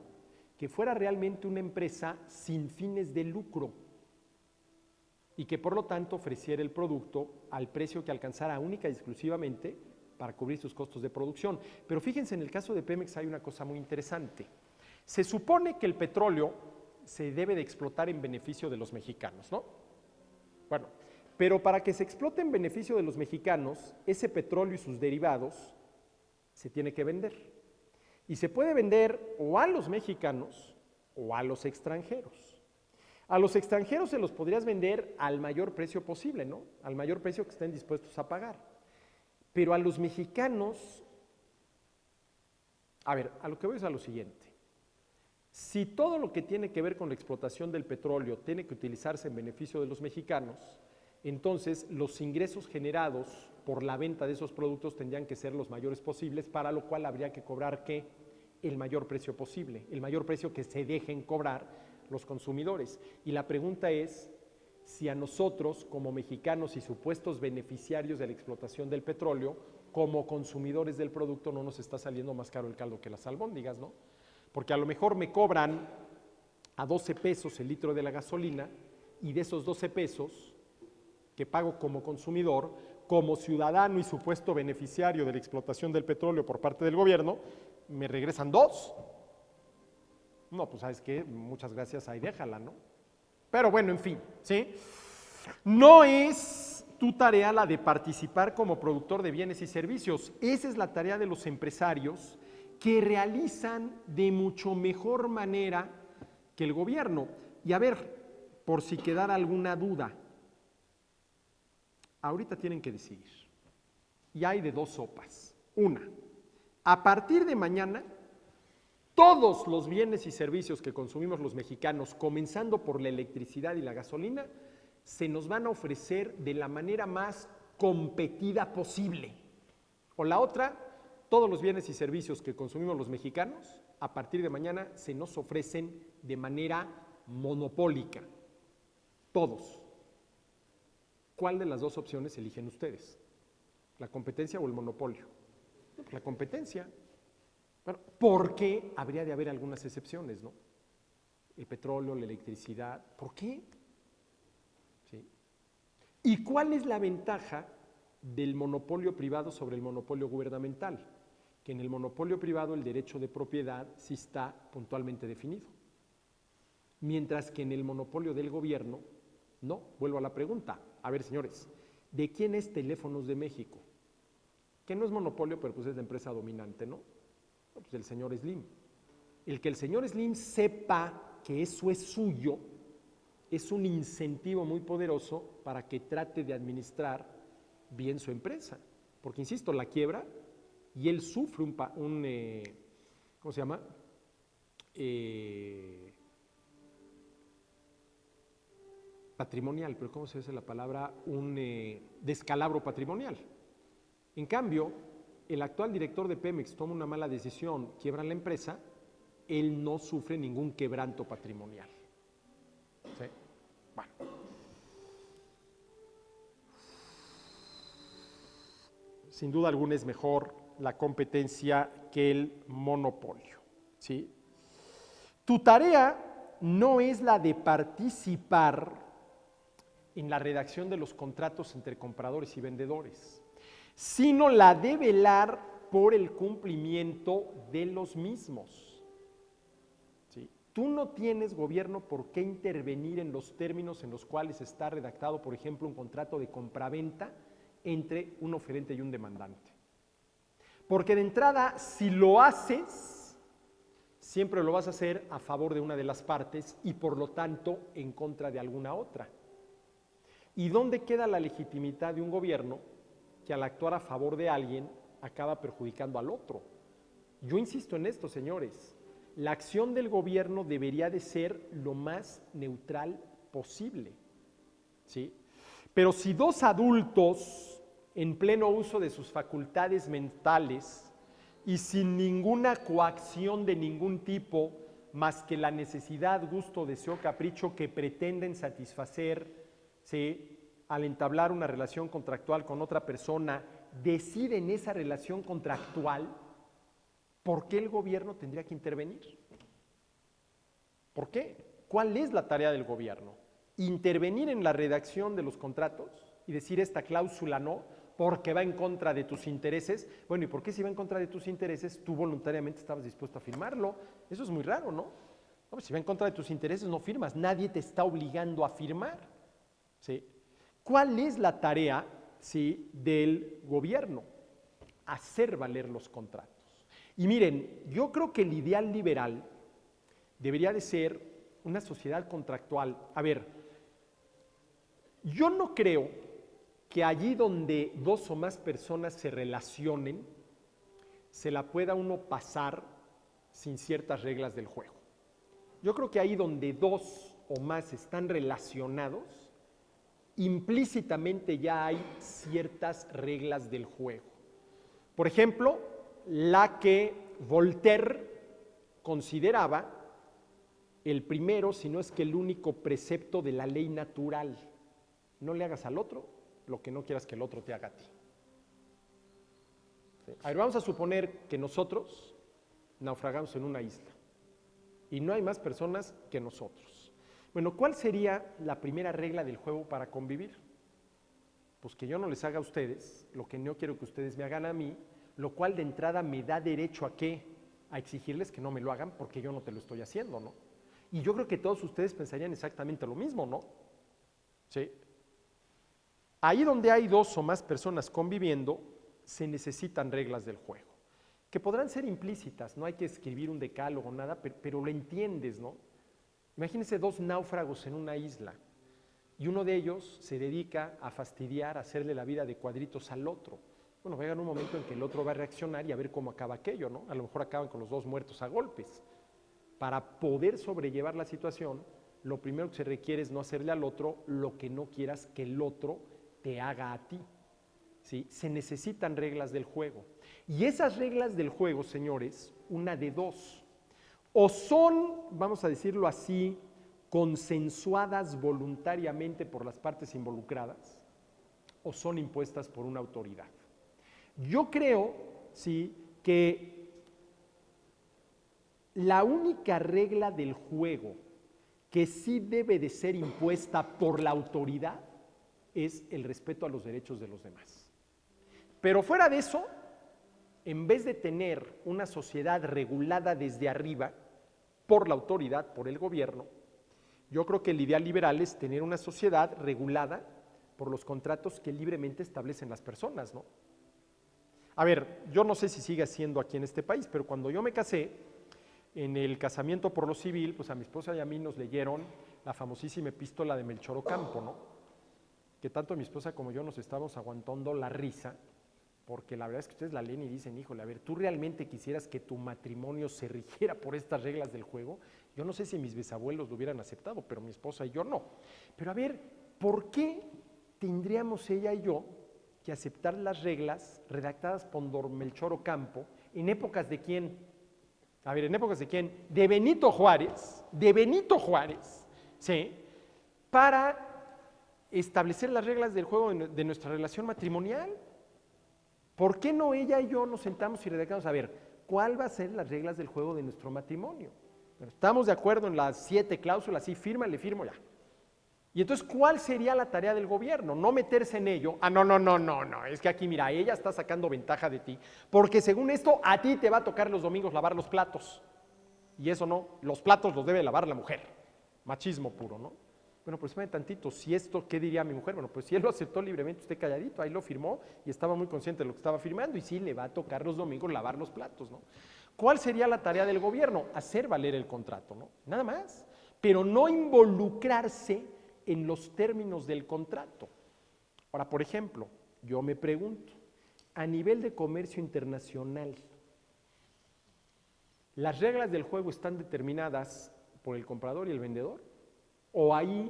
Que fuera realmente una empresa sin fines de lucro y que por lo tanto ofreciera el producto al precio que alcanzara única y exclusivamente para cubrir sus costos de producción. Pero fíjense, en el caso de Pemex hay una cosa muy interesante. Se supone que el petróleo se debe de explotar en beneficio de los mexicanos, ¿no? Bueno, pero para que se explote en beneficio de los mexicanos, ese petróleo y sus derivados se tiene que vender. Y se puede vender o a los mexicanos o a los extranjeros. A los extranjeros se los podrías vender al mayor precio posible, ¿no? Al mayor precio que estén dispuestos a pagar. Pero a los mexicanos, a ver, a lo que voy es a lo siguiente. Si todo lo que tiene que ver con la explotación del petróleo tiene que utilizarse en beneficio de los mexicanos, entonces los ingresos generados por la venta de esos productos tendrían que ser los mayores posibles, para lo cual habría que cobrar ¿qué? El mayor precio posible, el mayor precio que se dejen cobrar los consumidores. Y la pregunta es si a nosotros como mexicanos y supuestos beneficiarios de la explotación del petróleo, como consumidores del producto, no nos está saliendo más caro el caldo que las albóndigas, ¿no? Porque a lo mejor me cobran a 12 pesos el litro de la gasolina y de esos 12 pesos que pago como consumidor, como ciudadano y supuesto beneficiario de la explotación del petróleo por parte del gobierno, me regresan 2. No, pues ¿sabes qué? Muchas gracias, ahí déjala, ¿no? Pero bueno, en fin, ¿sí? No es tu tarea la de participar como productor de bienes y servicios. Esa es la tarea de los empresarios que realizan de mucho mejor manera que el gobierno. Y a ver, por si quedara alguna duda, ahorita tienen que decidir. Y hay de dos sopas. Una, a partir de mañana, todos los bienes y servicios que consumimos los mexicanos, comenzando por la electricidad y la gasolina, se nos van a ofrecer de la manera más competida posible. O la otra, todos los bienes y servicios que consumimos los mexicanos, a partir de mañana se nos ofrecen de manera monopólica. Todos. ¿Cuál de las dos opciones eligen ustedes? ¿La competencia o el monopolio? Pues la competencia. Bueno, ¿por qué habría de haber algunas excepciones, no? El petróleo, la electricidad, ¿por qué? ¿Sí? ¿Y cuál es la ventaja del monopolio privado sobre el monopolio gubernamental? Que en el monopolio privado el derecho de propiedad sí está puntualmente definido, mientras que en el monopolio del gobierno, no. Vuelvo a la pregunta. A ver, señores, ¿de quién es Teléfonos de México? Que no es monopolio, pero pues es la empresa dominante, ¿no? Pues del señor Slim. El que el señor Slim sepa que eso es suyo es un incentivo muy poderoso para que trate de administrar bien su empresa. Porque, insisto, la quiebra y él sufre ¿cómo se llama? Patrimonial, pero ¿cómo se dice la palabra? Un descalabro patrimonial. En cambio, el actual director de Pemex toma una mala decisión, quiebra la empresa, él no sufre ningún quebranto patrimonial. ¿Sí? Bueno. sin duda alguna es mejor la competencia que el monopolio, ¿sí? Tu tarea no es la de participar en la redacción de los contratos entre compradores y vendedores, sino la de velar por el cumplimiento de los mismos. ¿Sí? Tú no tienes, gobierno, por qué intervenir en los términos en los cuales está redactado, por ejemplo, un contrato de compraventa entre un oferente y un demandante. Porque de entrada, si lo haces, siempre lo vas a hacer a favor de una de las partes y por lo tanto en contra de alguna otra. ¿Y dónde queda la legitimidad de un gobierno que al actuar a favor de alguien acaba perjudicando al otro? Yo insisto en esto, señores, la acción del gobierno debería de ser lo más neutral posible, ¿sí? Pero si dos adultos en pleno uso de sus facultades mentales y sin ninguna coacción de ningún tipo más que la necesidad, gusto, deseo, capricho que pretenden satisfacer, ¿sí?, al entablar una relación contractual con otra persona, deciden esa relación contractual, ¿por qué el gobierno tendría que intervenir? ¿Por qué? ¿Cuál es la tarea del gobierno? ¿Intervenir en la redacción de los contratos y decir esta cláusula no, porque va en contra de tus intereses? Bueno, ¿y por qué si va en contra de tus intereses tú voluntariamente estabas dispuesto a firmarlo? Eso es muy raro, ¿no? Pues si va en contra de tus intereses no firmas, nadie te está obligando a firmar, ¿sí? ¿Cuál es la tarea, sí, del gobierno? Hacer valer los contratos. Y miren, yo creo que el ideal liberal debería de ser una sociedad contractual. A ver, yo no creo que allí donde dos o más personas se relacionen, se la pueda uno pasar sin ciertas reglas del juego. Yo creo que ahí donde dos o más están relacionados, implícitamente ya hay ciertas reglas del juego. Por ejemplo, la que Voltaire consideraba el primero, si no es que el único precepto de la ley natural: no le hagas al otro lo que no quieras que el otro te haga a ti. ¿Sí? A ver, vamos a suponer que nosotros naufragamos en una isla y no hay más personas que nosotros. Bueno, ¿cuál sería la primera regla del juego para convivir? Pues que yo no les haga a ustedes lo que no quiero que ustedes me hagan a mí, lo cual de entrada me da derecho ¿a qué? A exigirles que no me lo hagan porque yo no te lo estoy haciendo, ¿no? Y yo creo que todos ustedes pensarían exactamente lo mismo, ¿no? Sí. Ahí donde hay dos o más personas conviviendo, se necesitan reglas del juego, que podrán ser implícitas, no hay que escribir un decálogo, nada, pero lo entiendes, ¿no? Imagínense dos náufragos en una isla y uno de ellos se dedica a fastidiar, a hacerle la vida de cuadritos al otro. Bueno, va a llegar un momento en que el otro va a reaccionar y a ver cómo acaba aquello, ¿no? A lo mejor acaban con los dos muertos a golpes. Para poder sobrellevar la situación, lo primero que se requiere es no hacerle al otro lo que no quieras que el otro te haga a ti. ¿Sí? Se necesitan reglas del juego. Y esas reglas del juego, señores, una de dos: o son, vamos a decirlo así, consensuadas voluntariamente por las partes involucradas, o son impuestas por una autoridad. Yo creo, sí, que la única regla del juego que sí debe de ser impuesta por la autoridad es el respeto a los derechos de los demás. Pero fuera de eso, en vez de tener una sociedad regulada desde arriba por la autoridad, por el gobierno, yo creo que el ideal liberal es tener una sociedad regulada por los contratos que libremente establecen las personas, ¿no? A ver, yo no sé si sigue siendo aquí en este país, pero cuando yo me casé, en el casamiento por lo civil, pues a mi esposa y a mí nos leyeron la famosísima epístola de Melchor Ocampo, ¿no? Que tanto mi esposa como yo nos estábamos aguantando la risa, porque la verdad es que ustedes la leen y dicen: híjole, a ver, ¿tú realmente quisieras que tu matrimonio se rigiera por estas reglas del juego? Yo no sé si mis bisabuelos lo hubieran aceptado, pero mi esposa y yo no. Pero a ver, ¿por qué tendríamos ella y yo que aceptar las reglas redactadas por don Melchor Ocampo en épocas de quién? A ver, ¿en épocas de quién? De Benito Juárez, ¿sí? Para establecer las reglas del juego de nuestra relación matrimonial. ¿Por qué no ella y yo nos sentamos y redactamos a ver cuál va a ser las reglas del juego de nuestro matrimonio? Bueno, estamos de acuerdo en las 7 cláusulas, sí, firma, le firmo ya. Y entonces, ¿cuál sería la tarea del gobierno? No meterse en ello. No, es que aquí, mira, ella está sacando ventaja de ti, porque según esto, a ti te va a tocar los domingos lavar los platos. Y eso no, los platos los debe lavar la mujer. Machismo puro, ¿no? Bueno, pues espérame tantito, si esto, ¿qué diría mi mujer? Bueno, pues si él lo aceptó libremente, usted calladito, ahí lo firmó y estaba muy consciente de lo que estaba firmando y sí le va a tocar los domingos lavar los platos, ¿no? ¿Cuál sería la tarea del gobierno? Hacer valer el contrato, ¿no? Nada más, pero no involucrarse en los términos del contrato. Ahora, por ejemplo, yo me pregunto, a nivel de comercio internacional, ¿las reglas del juego están determinadas por el comprador y el vendedor? ¿O ahí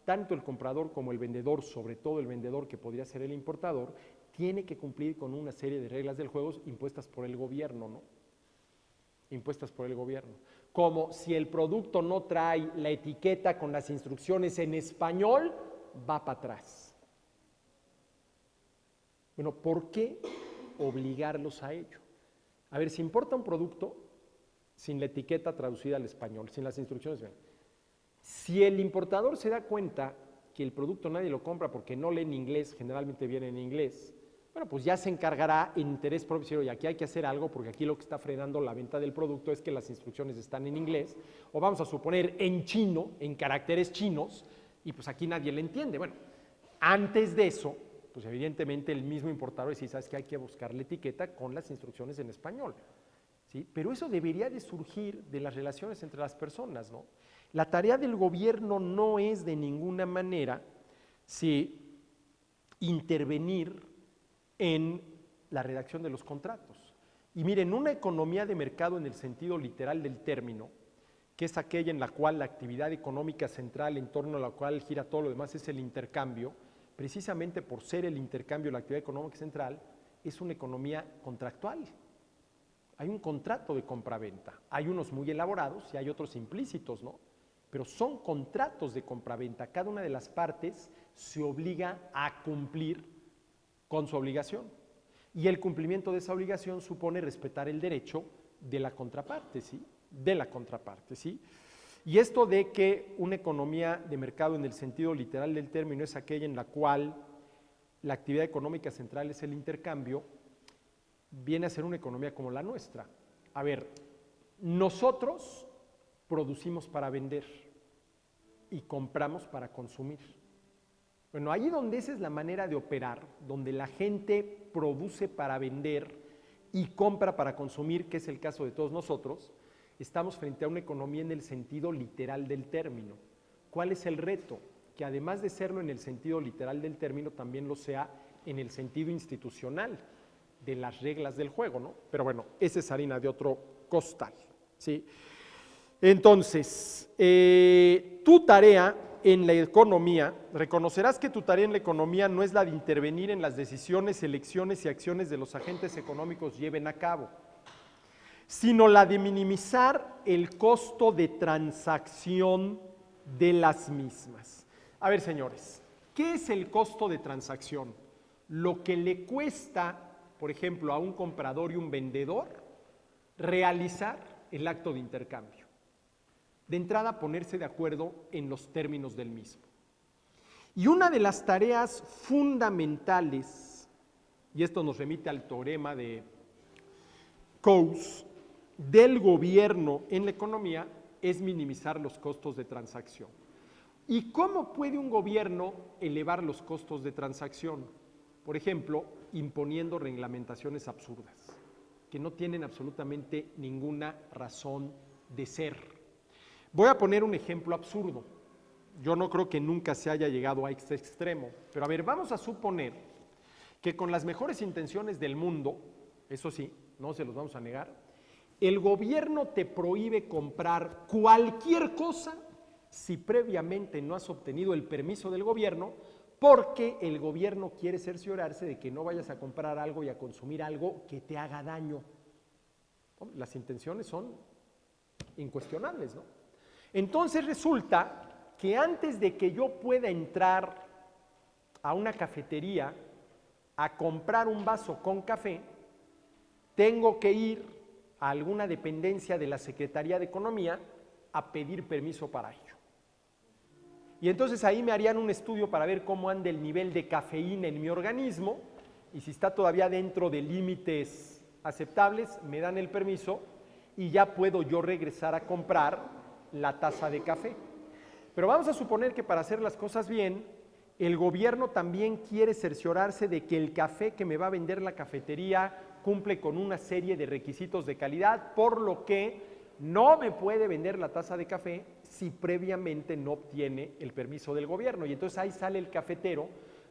tanto el comprador como el vendedor, sobre todo el vendedor que podría ser el importador, tiene que cumplir con una serie de reglas del juego impuestas por el gobierno, ¿no? Impuestas por el gobierno. Como si el producto no trae la etiqueta con las instrucciones en español, va para atrás. Bueno, ¿por qué obligarlos a ello? A ver, si importa un producto sin la etiqueta traducida al español, sin las instrucciones, si el importador se da cuenta que el producto nadie lo compra porque no lee en inglés, generalmente viene en inglés, bueno, pues ya se encargará en interés propio, y aquí hay que hacer algo porque aquí lo que está frenando la venta del producto es que las instrucciones están en inglés, o vamos a suponer en chino, en caracteres chinos, y pues aquí nadie le entiende. Bueno, antes de eso, pues evidentemente el mismo importador dice, ¿sabes qué? Hay que buscar la etiqueta con las instrucciones en español, ¿sí? Pero eso debería de surgir de las relaciones entre las personas, ¿no? La tarea del gobierno no es de ninguna manera intervenir en la redacción de los contratos. Y miren, una economía de mercado en el sentido literal del término, que es aquella en la cual la actividad económica central en torno a la cual gira todo lo demás es el intercambio, precisamente por ser el intercambio la actividad económica central, es una economía contractual. Hay un contrato de compra-venta, hay unos muy elaborados y hay otros implícitos, ¿no? Pero son contratos de compraventa. Cada una de las partes se obliga a cumplir con su obligación. Y el cumplimiento de esa obligación supone respetar el derecho de la contraparte, ¿sí? De la contraparte, ¿sí? Y esto de que una economía de mercado en el sentido literal del término es aquella en la cual la actividad económica central es el intercambio, viene a ser una economía como la nuestra. A ver, nosotros producimos para vender y compramos para consumir. Bueno, ahí donde esa es la manera de operar, donde la gente produce para vender y compra para consumir, que es el caso de todos nosotros, estamos frente a una economía en el sentido literal del término. ¿Cuál es el reto? Que además de serlo en el sentido literal del término, también lo sea en el sentido institucional de las reglas del juego, ¿no? Pero bueno, esa es harina de otro costal, ¿sí? Entonces, tu tarea en la economía, reconocerás que tu tarea en la economía no es la de intervenir en las decisiones, elecciones y acciones de los agentes económicos lleven a cabo, sino la de minimizar el costo de transacción de las mismas. A ver, señores, ¿qué es el costo de transacción? Lo que le cuesta, por ejemplo, a un comprador y un vendedor realizar el acto de intercambio. De entrada, ponerse de acuerdo en los términos del mismo. Y una de las tareas fundamentales, y esto nos remite al teorema de Coase, del gobierno en la economía, es minimizar los costos de transacción. ¿Y cómo puede un gobierno elevar los costos de transacción? Por ejemplo, imponiendo reglamentaciones absurdas, que no tienen absolutamente ninguna razón de ser. Voy a poner un ejemplo absurdo. Yo no creo que nunca se haya llegado a este extremo, pero a ver, vamos a suponer que con las mejores intenciones del mundo, eso sí, no se los vamos a negar, el gobierno te prohíbe comprar cualquier cosa si previamente no has obtenido el permiso del gobierno, porque el gobierno quiere cerciorarse de que no vayas a comprar algo y a consumir algo que te haga daño. Las intenciones son incuestionables, ¿no? Entonces resulta que antes de que yo pueda entrar a una cafetería a comprar un vaso con café, tengo que ir a alguna dependencia de la Secretaría de Economía a pedir permiso para ello. Y entonces ahí me harían un estudio para ver cómo anda el nivel de cafeína en mi organismo y si está todavía dentro de límites aceptables, me dan el permiso y ya puedo yo regresar a comprar la taza de café. Pero vamos a suponer que para hacer las cosas bien, el gobierno también quiere cerciorarse de que el café que me va a vender la cafetería cumple con una serie de requisitos de calidad, por lo que no me puede vender la taza de café si previamente no obtiene el permiso del gobierno. Y entonces ahí sale el cafetero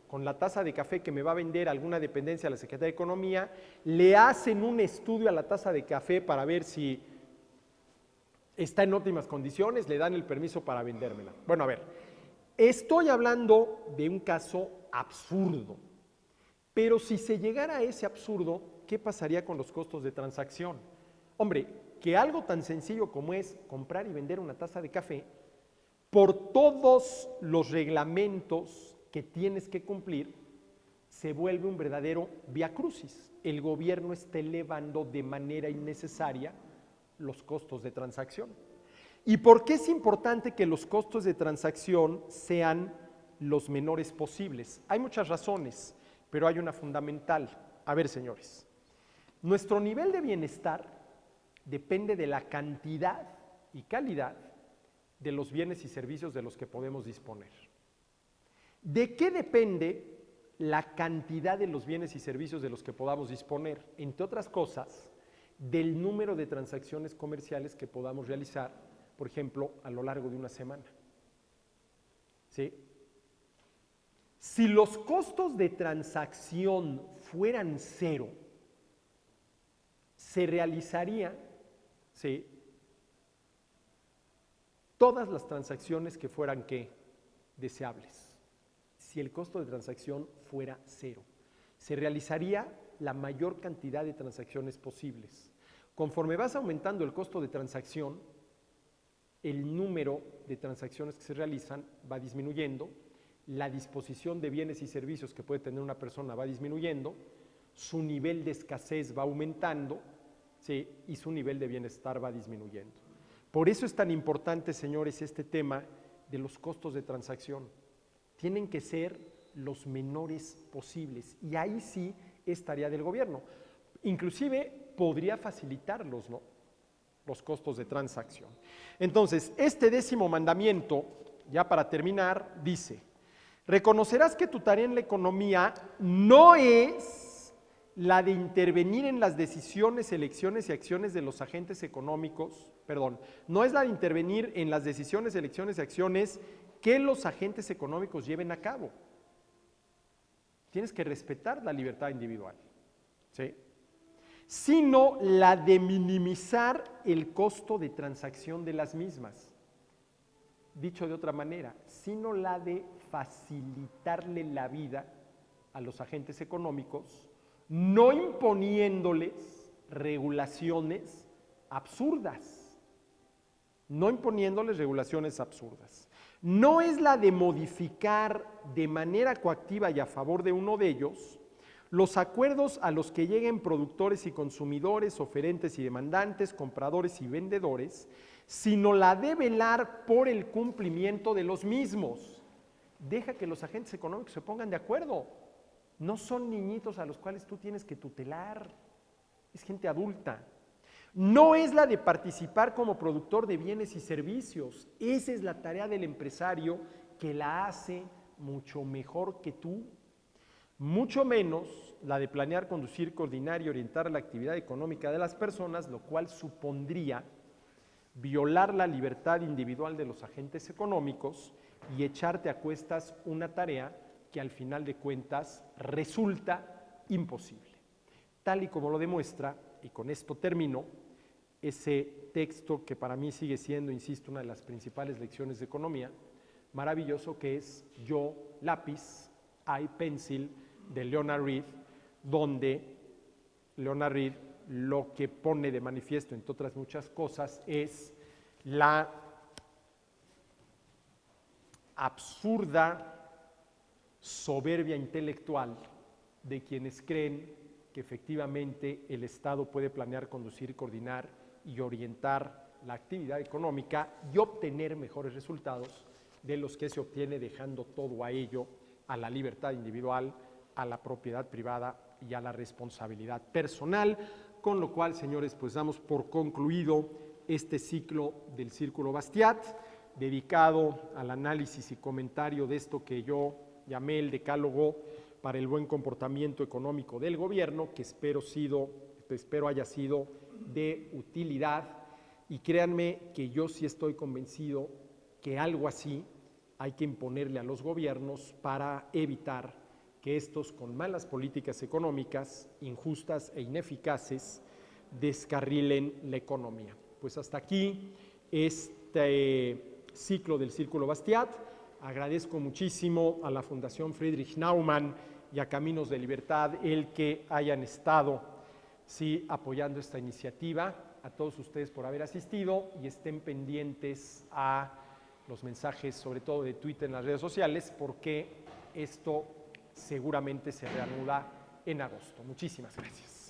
con la taza de café que me va a vender alguna dependencia de la Secretaría de Economía, le hacen un estudio a la taza de café para ver si está en óptimas condiciones, le dan el permiso para vendérmela. Bueno, a ver, estoy hablando de un caso absurdo, pero si se llegara a ese absurdo, ¿qué pasaría con los costos de transacción? Hombre, que algo tan sencillo como es comprar y vender una taza de café, por todos los reglamentos que tienes que cumplir, se vuelve un verdadero viacrucis. El gobierno está elevando de manera innecesaria los costos de transacción. ¿Y por qué es importante que los costos de transacción sean los menores posibles? Hay muchas razones, pero hay una fundamental. A ver, señores, nuestro nivel de bienestar depende de la cantidad y calidad de los bienes y servicios de los que podemos disponer. ¿De qué depende la cantidad de los bienes y servicios de los que podamos disponer? Entre otras cosas, del número de transacciones comerciales que podamos realizar, por ejemplo, a lo largo de una semana. ¿Sí? Si los costos de transacción fueran cero, se realizaría, ¿sí?, todas las transacciones que fueran, ¿qué?, deseables. Si el costo de transacción fuera cero, se realizaría la mayor cantidad de transacciones posibles. Conforme vas aumentando el costo de transacción, el número de transacciones que se realizan va disminuyendo, la disposición de bienes y servicios que puede tener una persona va disminuyendo, su nivel de escasez va aumentando, ¿sí?, y su nivel de bienestar va disminuyendo. Por eso es tan importante, señores, este tema de los costos de transacción. Tienen que ser los menores posibles y ahí sí es tarea del gobierno. Inclusive podría facilitarlos, ¿no?, los costos de transacción. Entonces, este 10º mandamiento, ya para terminar, dice: reconocerás que tu tarea en la economía no es la de intervenir en las decisiones, elecciones y acciones de los agentes económicos, no es la de intervenir en las decisiones, elecciones y acciones que los agentes económicos lleven a cabo. Tienes que respetar la libertad individual, ¿sí?, sino la de minimizar el costo de transacción de las mismas. Dicho de otra manera, sino la de facilitarle la vida a los agentes económicos, no imponiéndoles regulaciones absurdas. No imponiéndoles regulaciones absurdas. No es la de modificar de manera coactiva y a favor de uno de ellos los acuerdos a los que lleguen productores y consumidores, oferentes y demandantes, compradores y vendedores, sino la de velar por el cumplimiento de los mismos. Deja que los agentes económicos se pongan de acuerdo. No son niñitos a los cuales tú tienes que tutelar, es gente adulta. No es la de participar como productor de bienes y servicios. Esa es la tarea del empresario, que la hace mucho mejor que tú. Mucho menos la de planear, conducir, coordinar y orientar la actividad económica de las personas, lo cual supondría violar la libertad individual de los agentes económicos y echarte a cuestas una tarea que al final de cuentas resulta imposible. Tal y como lo demuestra, y con esto termino, ese texto que para mí sigue siendo, insisto, una de las principales lecciones de economía, maravilloso, que es Yo, lápiz, I, pencil, de Leonard Read, donde Leonard Read lo que pone de manifiesto, entre otras muchas cosas, es la absurda soberbia intelectual de quienes creen que efectivamente el Estado puede planear, conducir, coordinar y orientar la actividad económica y obtener mejores resultados de los que se obtiene dejando todo a ello, a la libertad individual, a la propiedad privada y a la responsabilidad personal. Con lo cual, señores, pues damos por concluido este ciclo del Círculo Bastiat, dedicado al análisis y comentario de esto que yo llamé el decálogo para el buen comportamiento económico del gobierno, que espero haya sido de utilidad. Y créanme que yo sí estoy convencido que algo así hay que imponerle a los gobiernos para evitar que estos, con malas políticas económicas, injustas e ineficaces, descarrilen la economía. Pues hasta aquí este ciclo del Círculo Bastiat. Agradezco muchísimo a la Fundación Friedrich Naumann y a Caminos de Libertad el que hayan estado apoyando esta iniciativa. A todos ustedes por haber asistido y estén pendientes a los mensajes, sobre todo de Twitter en las redes sociales, porque esto seguramente se reanuda en agosto. Muchísimas gracias.